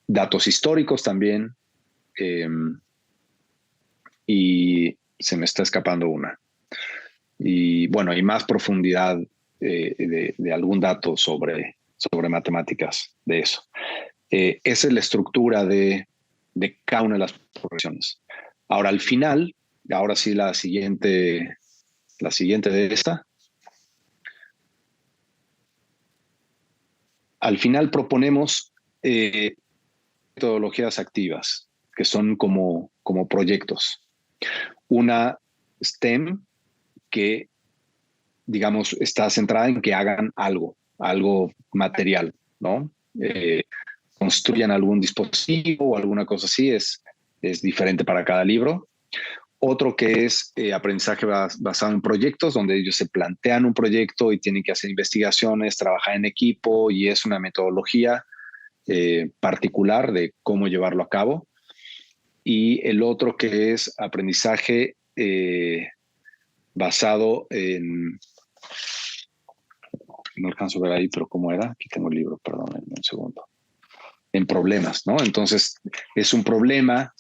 Datos históricos también, y se me está escapando una. Y bueno, hay más profundidad de algún dato sobre matemáticas de eso. Esa es la estructura de de cada una de las profesiones. Ahora, al final, ahora sí la siguiente de esta. Al final proponemos metodologías activas, que son como proyectos. Una STEM que, digamos, está centrada en que hagan algo material, ¿no? Construyan algún dispositivo o alguna cosa así, es diferente para cada libro. Otro que es aprendizaje basado en proyectos, donde ellos se plantean un proyecto y tienen que hacer investigaciones, trabajar en equipo, y es una metodología particular de cómo llevarlo a cabo. Y el otro que es aprendizaje basado en... No alcanzo a ver ahí, pero ¿cómo era? Aquí tengo el libro, perdón, un segundo. En problemas, ¿no? Entonces, es un problema...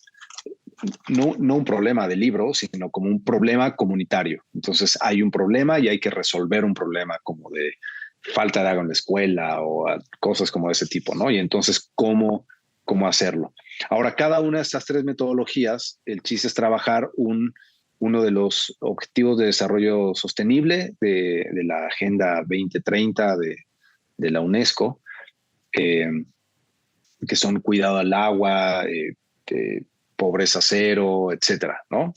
No un problema de libro, sino como un problema comunitario. Entonces hay un problema y hay que resolver un problema como de falta de agua en la escuela o cosas como de ese tipo, ¿no? Y entonces, ¿cómo hacerlo? Ahora, cada una de estas tres metodologías, el chiste es trabajar uno de los objetivos de desarrollo sostenible de la Agenda 2030 de la UNESCO, que son cuidado al agua, pobreza cero, etcétera, ¿no?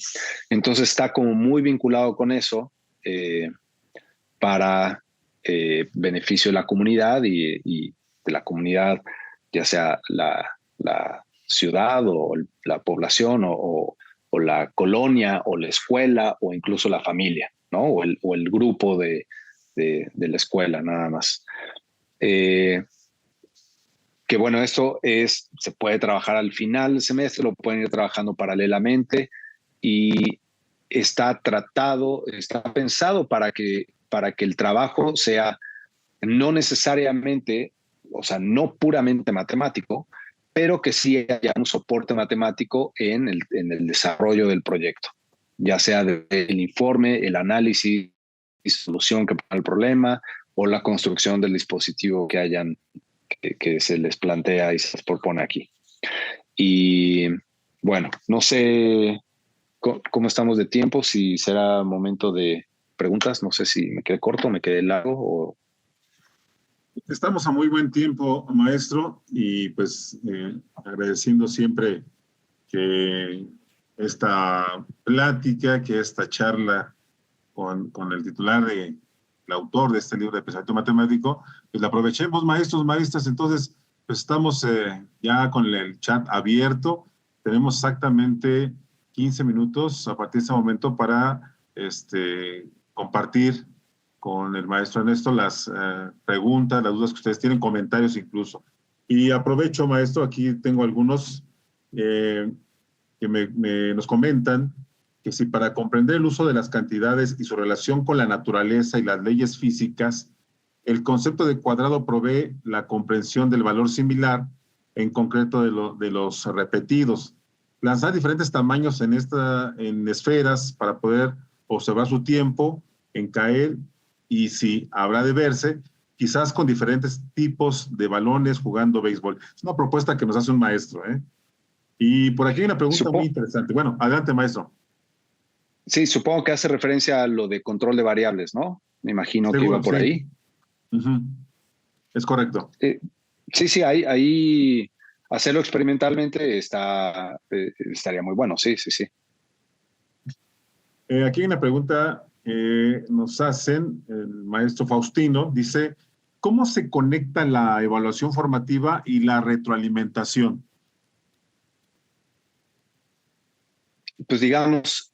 Entonces está como muy vinculado con eso para beneficio de la comunidad y de la comunidad, ya sea la ciudad o la población o la colonia o la escuela o incluso la familia, ¿no? O el grupo de la escuela, nada más. Que bueno, esto se puede trabajar al final del semestre, lo pueden ir trabajando paralelamente, y está pensado para que el trabajo sea no necesariamente, o sea, no puramente matemático, pero que sí haya un soporte matemático en el desarrollo del proyecto, ya sea el informe, el análisis y solución que ponga el problema, o la construcción del dispositivo que se les plantea y se les propone aquí. Y bueno, no sé cómo estamos de tiempo, si será momento de preguntas, no sé si me quedé corto, me quedé largo o... Estamos a muy buen tiempo, maestro, y pues agradeciendo siempre que esta plática, que esta charla con el titular el autor de este libro de pensamiento matemático, pues la aprovechemos, maestros, maestras. Entonces, pues estamos ya con el chat abierto. Tenemos exactamente 15 minutos a partir de este momento para compartir con el maestro Ernesto las preguntas, las dudas que ustedes tienen, comentarios incluso. Y aprovecho, maestro, aquí tengo algunos que nos comentan que si para comprender el uso de las cantidades y su relación con la naturaleza y las leyes físicas, el concepto de cuadrado provee la comprensión del valor similar, en concreto de los repetidos. Lanzar diferentes tamaños en esferas para poder observar su tiempo en caer, y si habrá de verse, quizás con diferentes tipos de balones jugando béisbol. Es una propuesta que nos hace un maestro, ¿eh? Y por aquí hay una pregunta muy interesante. Bueno, adelante, maestro. Sí, supongo que hace referencia a lo de control de variables, ¿no? Me imagino que iba por ahí. Uh-huh. Es correcto. Sí, ahí hacerlo experimentalmente estaría muy bueno, sí. Aquí hay una pregunta que nos hacen el maestro Faustino. Dice, ¿cómo se conecta la evaluación formativa y la retroalimentación? Pues digamos,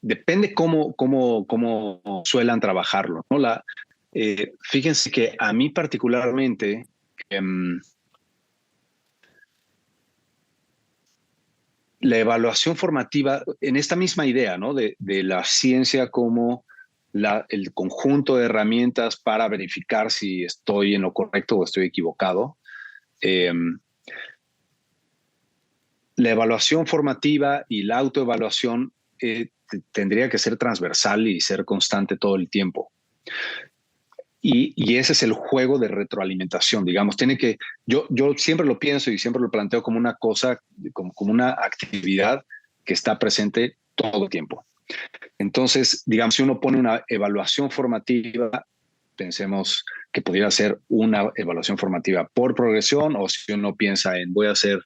depende cómo suelan trabajarlo, ¿no? Fíjense que a mí particularmente la evaluación formativa, en esta misma idea, ¿no? de la ciencia como el conjunto de herramientas para verificar si estoy en lo correcto o estoy equivocado. La evaluación formativa y la autoevaluación tendría que ser transversal y ser constante todo el tiempo. Y ese es el juego de retroalimentación, digamos. Yo siempre lo pienso y siempre lo planteo como una cosa, como una actividad que está presente todo el tiempo. Entonces, digamos, si uno pone una evaluación formativa, pensemos que pudiera ser una evaluación formativa por progresión, o si uno piensa en voy a hacer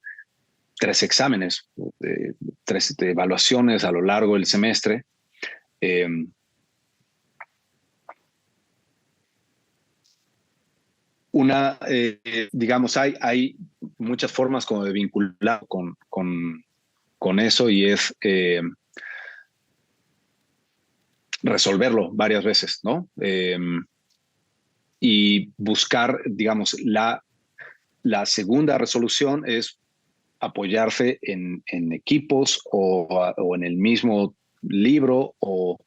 3 exámenes, 3 evaluaciones a lo largo del semestre. Digamos, hay muchas formas como de vincular con eso, y es resolverlo varias veces, ¿no? Y buscar, digamos, la segunda resolución es apoyarse en equipos o en el mismo libro o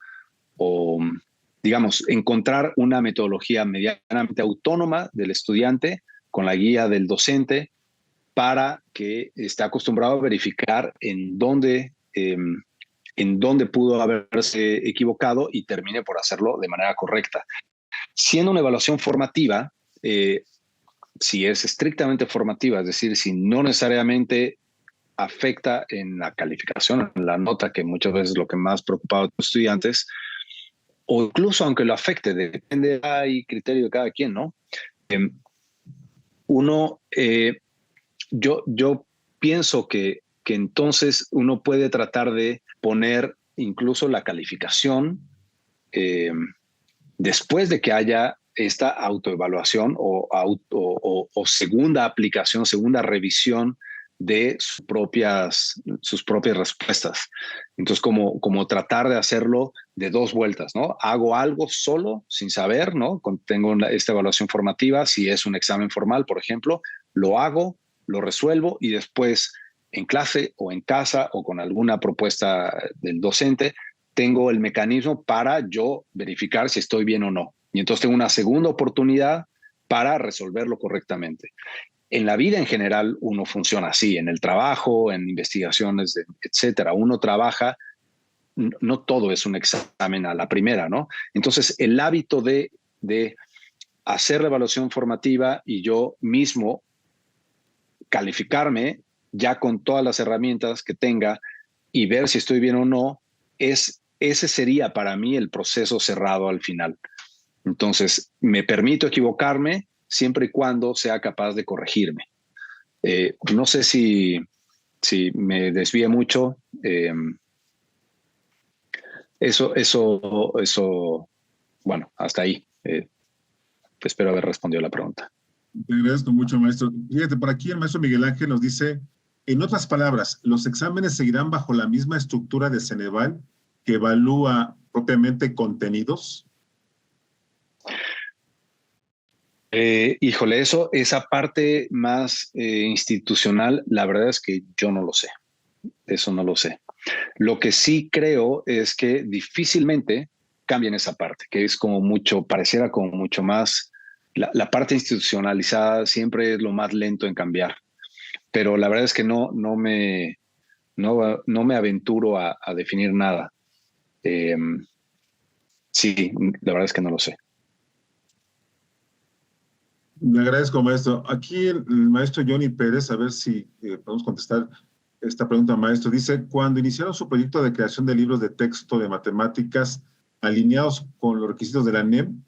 digamos, encontrar una metodología medianamente autónoma del estudiante con la guía del docente para que esté acostumbrado a verificar en dónde pudo haberse equivocado y termine por hacerlo de manera correcta. Siendo una evaluación formativa, si es estrictamente formativa, es decir, si no necesariamente afecta en la calificación, en la nota, que muchas veces es lo que más preocupa a los estudiantes, o incluso aunque lo afecte, depende del criterio de cada quien, ¿no? Yo pienso que entonces uno puede tratar de poner incluso la calificación después de que haya esta autoevaluación o segunda aplicación, segunda revisión de sus propias respuestas. Entonces, como tratar de hacerlo de 2 vueltas, ¿no? Hago algo solo, sin saber, ¿no? Tengo esta evaluación formativa, si es un examen formal, por ejemplo, lo hago, lo resuelvo, y después en clase o en casa o con alguna propuesta del docente, tengo el mecanismo para yo verificar si estoy bien o no. Y entonces tengo una segunda oportunidad para resolverlo correctamente. En la vida en general uno funciona así, en el trabajo, en investigaciones, etcétera. Uno trabaja, no todo es un examen a la primera, ¿no? Entonces el hábito de hacer la evaluación formativa y yo mismo calificarme ya con todas las herramientas que tenga y ver si estoy bien o no, ese sería para mí el proceso cerrado al final. Entonces, me permito equivocarme siempre y cuando sea capaz de corregirme. No sé si me desvíe mucho. Eso, bueno, hasta ahí. Espero haber respondido la pregunta. Te agradezco mucho, maestro. Fíjate, por aquí el maestro Miguel Ángel nos dice, en otras palabras, ¿los exámenes seguirán bajo la misma estructura de Ceneval que evalúa propiamente contenidos? Híjole, esa parte más institucional, la verdad es que yo no lo sé. Eso no lo sé. Lo que sí creo es que difícilmente cambian esa parte, que es pareciera como mucho más, la parte institucionalizada siempre es lo más lento en cambiar. Pero la verdad es que no me aventuro a definir nada. Sí, la verdad es que no lo sé. Le agradezco, maestro. Aquí el maestro Johnny Pérez, a ver si podemos contestar esta pregunta, maestro. Dice, cuando iniciaron su proyecto de creación de libros de texto de matemáticas alineados con los requisitos de la NEM,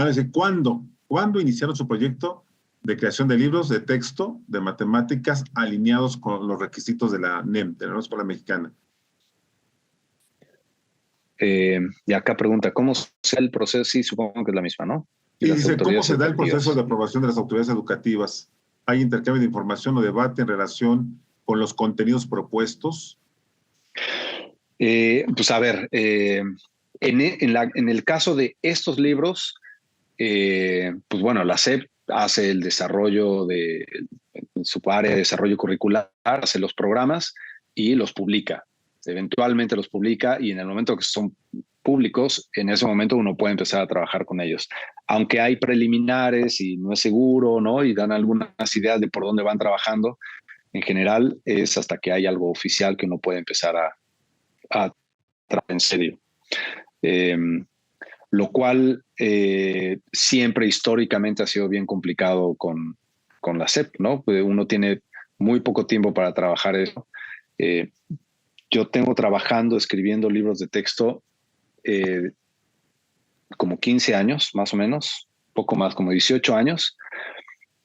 dice, ¿cuándo iniciaron su proyecto de creación de libros de texto de matemáticas alineados con los requisitos de la NEM, de la Nueva Escuela Mexicana? Y acá pregunta, ¿cómo se el proceso? Sí, supongo que es la misma, ¿no? Y dice, ¿cómo se da el proceso de aprobación de las autoridades educativas? ¿Hay intercambio de información o debate en relación con los contenidos propuestos? Pues a ver, en el caso de estos libros, pues bueno, la SEP hace el desarrollo en su área de desarrollo curricular, hace los programas y los publica. Eventualmente los publica, y en el momento que son públicos, en ese momento uno puede empezar a trabajar con ellos. Aunque hay preliminares y no es seguro, ¿no? Y dan algunas ideas de por dónde van trabajando, en general es hasta que hay algo oficial que uno puede empezar a trabajar en serio. lo cual siempre históricamente ha sido bien complicado con la SEP, ¿no? Uno tiene muy poco tiempo para trabajar eso. Yo tengo trabajando, escribiendo libros de texto como 15 años, más o menos, poco más, como 18 años,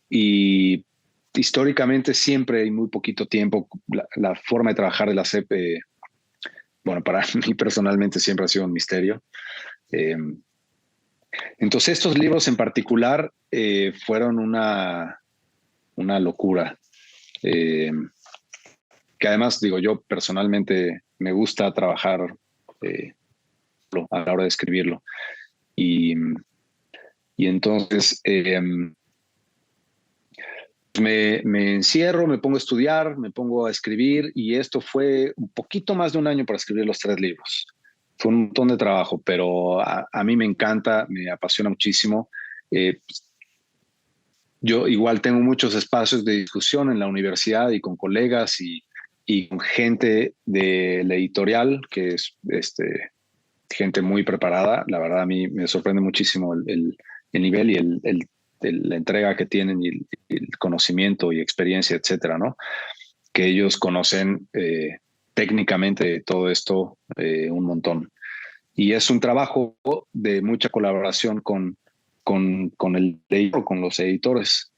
y históricamente siempre hay muy poquito tiempo. La forma de trabajar de la SEP, bueno, para mí personalmente siempre ha sido un misterio. Entonces estos libros en particular fueron una locura. Que además, digo, yo personalmente me gusta trabajar a la hora de escribirlo. Y entonces me encierro, me pongo a estudiar, me pongo a escribir, y esto fue un poquito más de un año para escribir los 3 libros. Fue un montón de trabajo, pero a mí me encanta, me apasiona muchísimo. Yo igual tengo muchos espacios de discusión en la universidad y con colegas y con gente de la editorial, que es gente muy preparada. La verdad, a mí me sorprende muchísimo el nivel y la entrega que tienen, y el conocimiento y experiencia, etcétera, ¿no? Que ellos conocen técnicamente todo esto un montón. Y es un trabajo de mucha colaboración con el editor, con los editores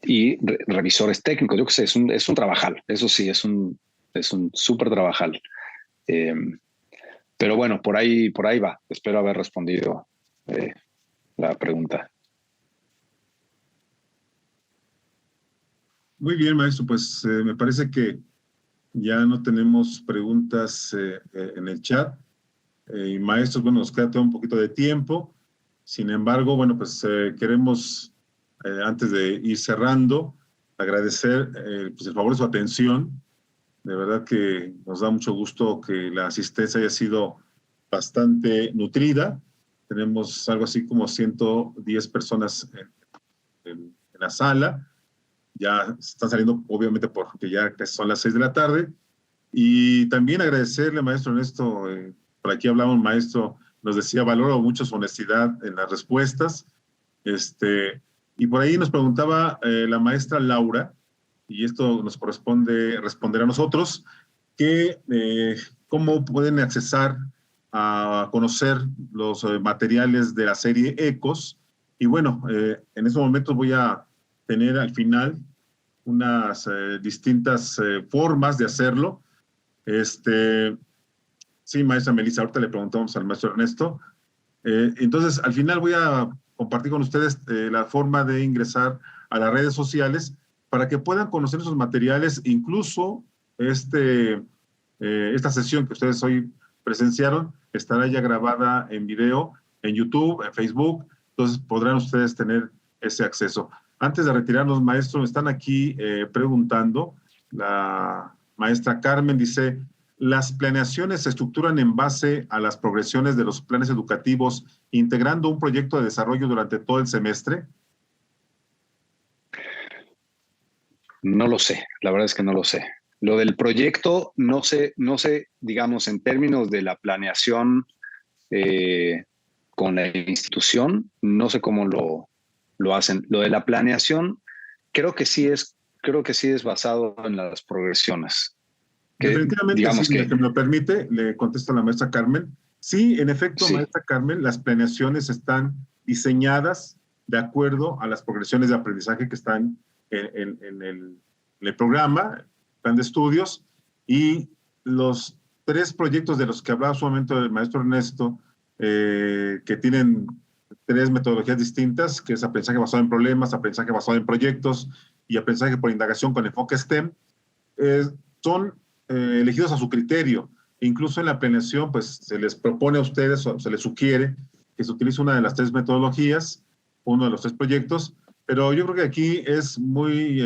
y revisores técnicos. Yo qué sé, es un trabajal. Eso sí, es un súper trabajal. Pero bueno, por ahí va. Espero haber respondido la pregunta. Muy bien, maestro, pues me parece que ya no tenemos preguntas en el chat. Y maestros, bueno, nos queda todo un poquito de tiempo. Sin embargo, bueno, pues queremos, antes de ir cerrando, agradecer pues el favor de su atención. De verdad que nos da mucho gusto que la asistencia haya sido bastante nutrida. Tenemos algo así como 110 personas en la sala. Ya están saliendo, obviamente, porque ya son las 6 de la tarde. Y también agradecerle, maestro Ernesto, por aquí hablaba un maestro, nos decía, valoro mucho su honestidad en las respuestas. Y por ahí nos preguntaba la maestra Laura, y esto nos corresponde responder a nosotros, que cómo pueden accesar a conocer los materiales de la serie Ecos. Y bueno, en estos momentos voy a tener al final unas distintas formas de hacerlo. Sí, maestra Melissa, ahorita le preguntamos al maestro Ernesto. Entonces, al final voy a compartir con ustedes la forma de ingresar a las redes sociales para que puedan conocer esos materiales, incluso esta sesión que ustedes hoy presenciaron estará ya grabada en video en YouTube, en Facebook, entonces podrán ustedes tener ese acceso. Antes de retirarnos, maestro, me están aquí preguntando, la maestra Carmen dice, ¿las planeaciones se estructuran en base a las progresiones de los planes educativos, integrando un proyecto de desarrollo durante todo el semestre? No lo sé, la verdad es que no lo sé. Lo del proyecto, no sé, digamos, en términos de la planeación con la institución, no sé cómo lo hacen. Lo de la planeación, creo que sí es basado en las progresiones. Definitivamente, digamos, sí, que me lo permite, le contesto a la maestra Carmen. Sí, en efecto, sí. Maestra Carmen, las planeaciones están diseñadas de acuerdo a las progresiones de aprendizaje que están en el programa, plan de estudios, y los 3 proyectos de los que hablaba su momento el maestro Ernesto, que tienen 3 metodologías distintas, que es aprendizaje basado en problemas, aprendizaje basado en proyectos y aprendizaje por indagación con enfoque STEM, son elegidos a su criterio. Incluso en la planeación, pues se les propone a ustedes o se les sugiere que se utilice una de las 3 metodologías, uno de los 3 proyectos, pero yo creo que aquí es muy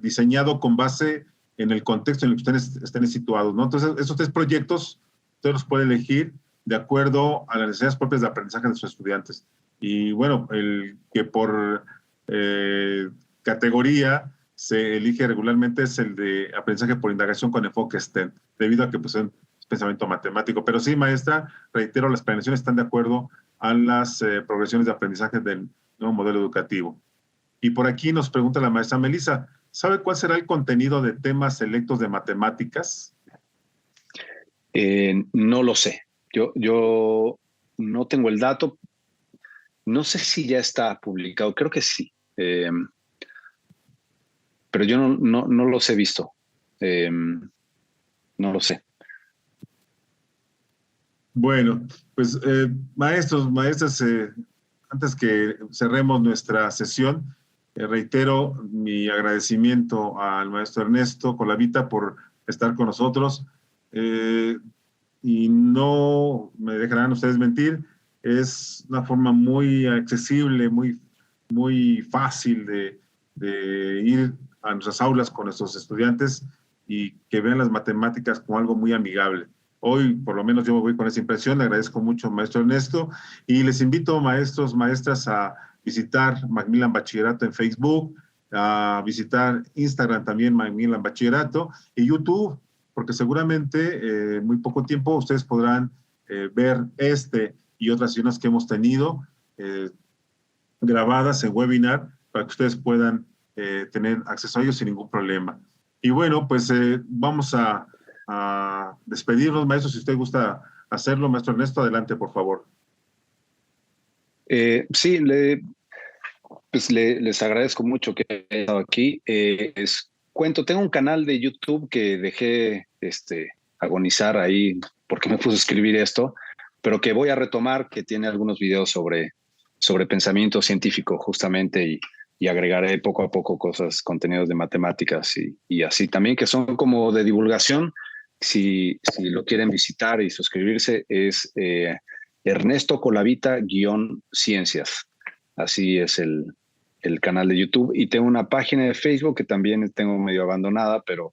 diseñado con base en el contexto en el que ustedes estén situados, ¿no? Entonces, esos 3 proyectos usted los puede elegir de acuerdo a las necesidades propias de aprendizaje de sus estudiantes. Y bueno, el que por categoría se elige regularmente es el de aprendizaje por indagación con enfoque STEM, debido a que pues, pensamiento matemático. Pero sí, maestra, reitero, las planeaciones están de acuerdo a las progresiones de aprendizaje del nuevo modelo educativo. Y por aquí nos pregunta la maestra Melissa, ¿sabe cuál será el contenido de temas selectos de matemáticas? No lo sé. Yo no tengo el dato. No sé si ya está publicado. Creo que sí. Pero yo no los he visto. No lo sé. Bueno, pues maestros, maestras, antes que cerremos nuestra sesión, reitero mi agradecimiento al maestro Ernesto Colavita por estar con nosotros. Y no me dejarán ustedes mentir, es una forma muy accesible, muy fácil de ir a nuestras aulas con nuestros estudiantes y que vean las matemáticas como algo muy amigable. Hoy, por lo menos, yo me voy con esa impresión. Le agradezco mucho, maestro Ernesto, y les invito, maestros, maestras, a visitar Macmillan Bachillerato en Facebook, a visitar Instagram también, Macmillan Bachillerato, y YouTube, porque seguramente muy poco tiempo ustedes podrán ver este y otras sesiones que hemos tenido grabadas en webinar para que ustedes puedan tener acceso a ellos sin ningún problema. Y bueno, pues vamos a despedirnos, maestro. Si usted gusta hacerlo, maestro Ernesto, adelante, por favor. Sí, les agradezco mucho que hayan estado aquí. Tengo un canal de YouTube que dejé agonizar ahí porque me puse a escribir esto, pero que voy a retomar, que tiene algunos videos sobre pensamiento científico justamente, y agregaré poco a poco contenidos de matemáticas y así también, que son como de divulgación. Si lo quieren visitar y suscribirse, es Ernesto Colavita-Ciencias. Así es el canal de YouTube. Y tengo una página de Facebook que también tengo medio abandonada, pero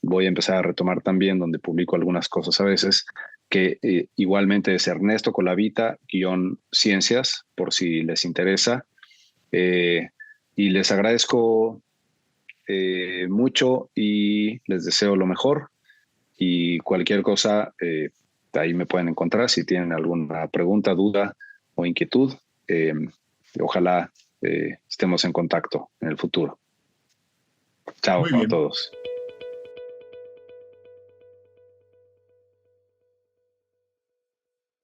voy a empezar a retomar también, donde publico algunas cosas a veces, que igualmente es Ernesto Colavita-Ciencias, por si les interesa. Y les agradezco mucho y les deseo lo mejor. Y cualquier cosa, ahí me pueden encontrar si tienen alguna pregunta, duda o inquietud. Ojalá estemos en contacto en el futuro. Chao Muy a bien. todos.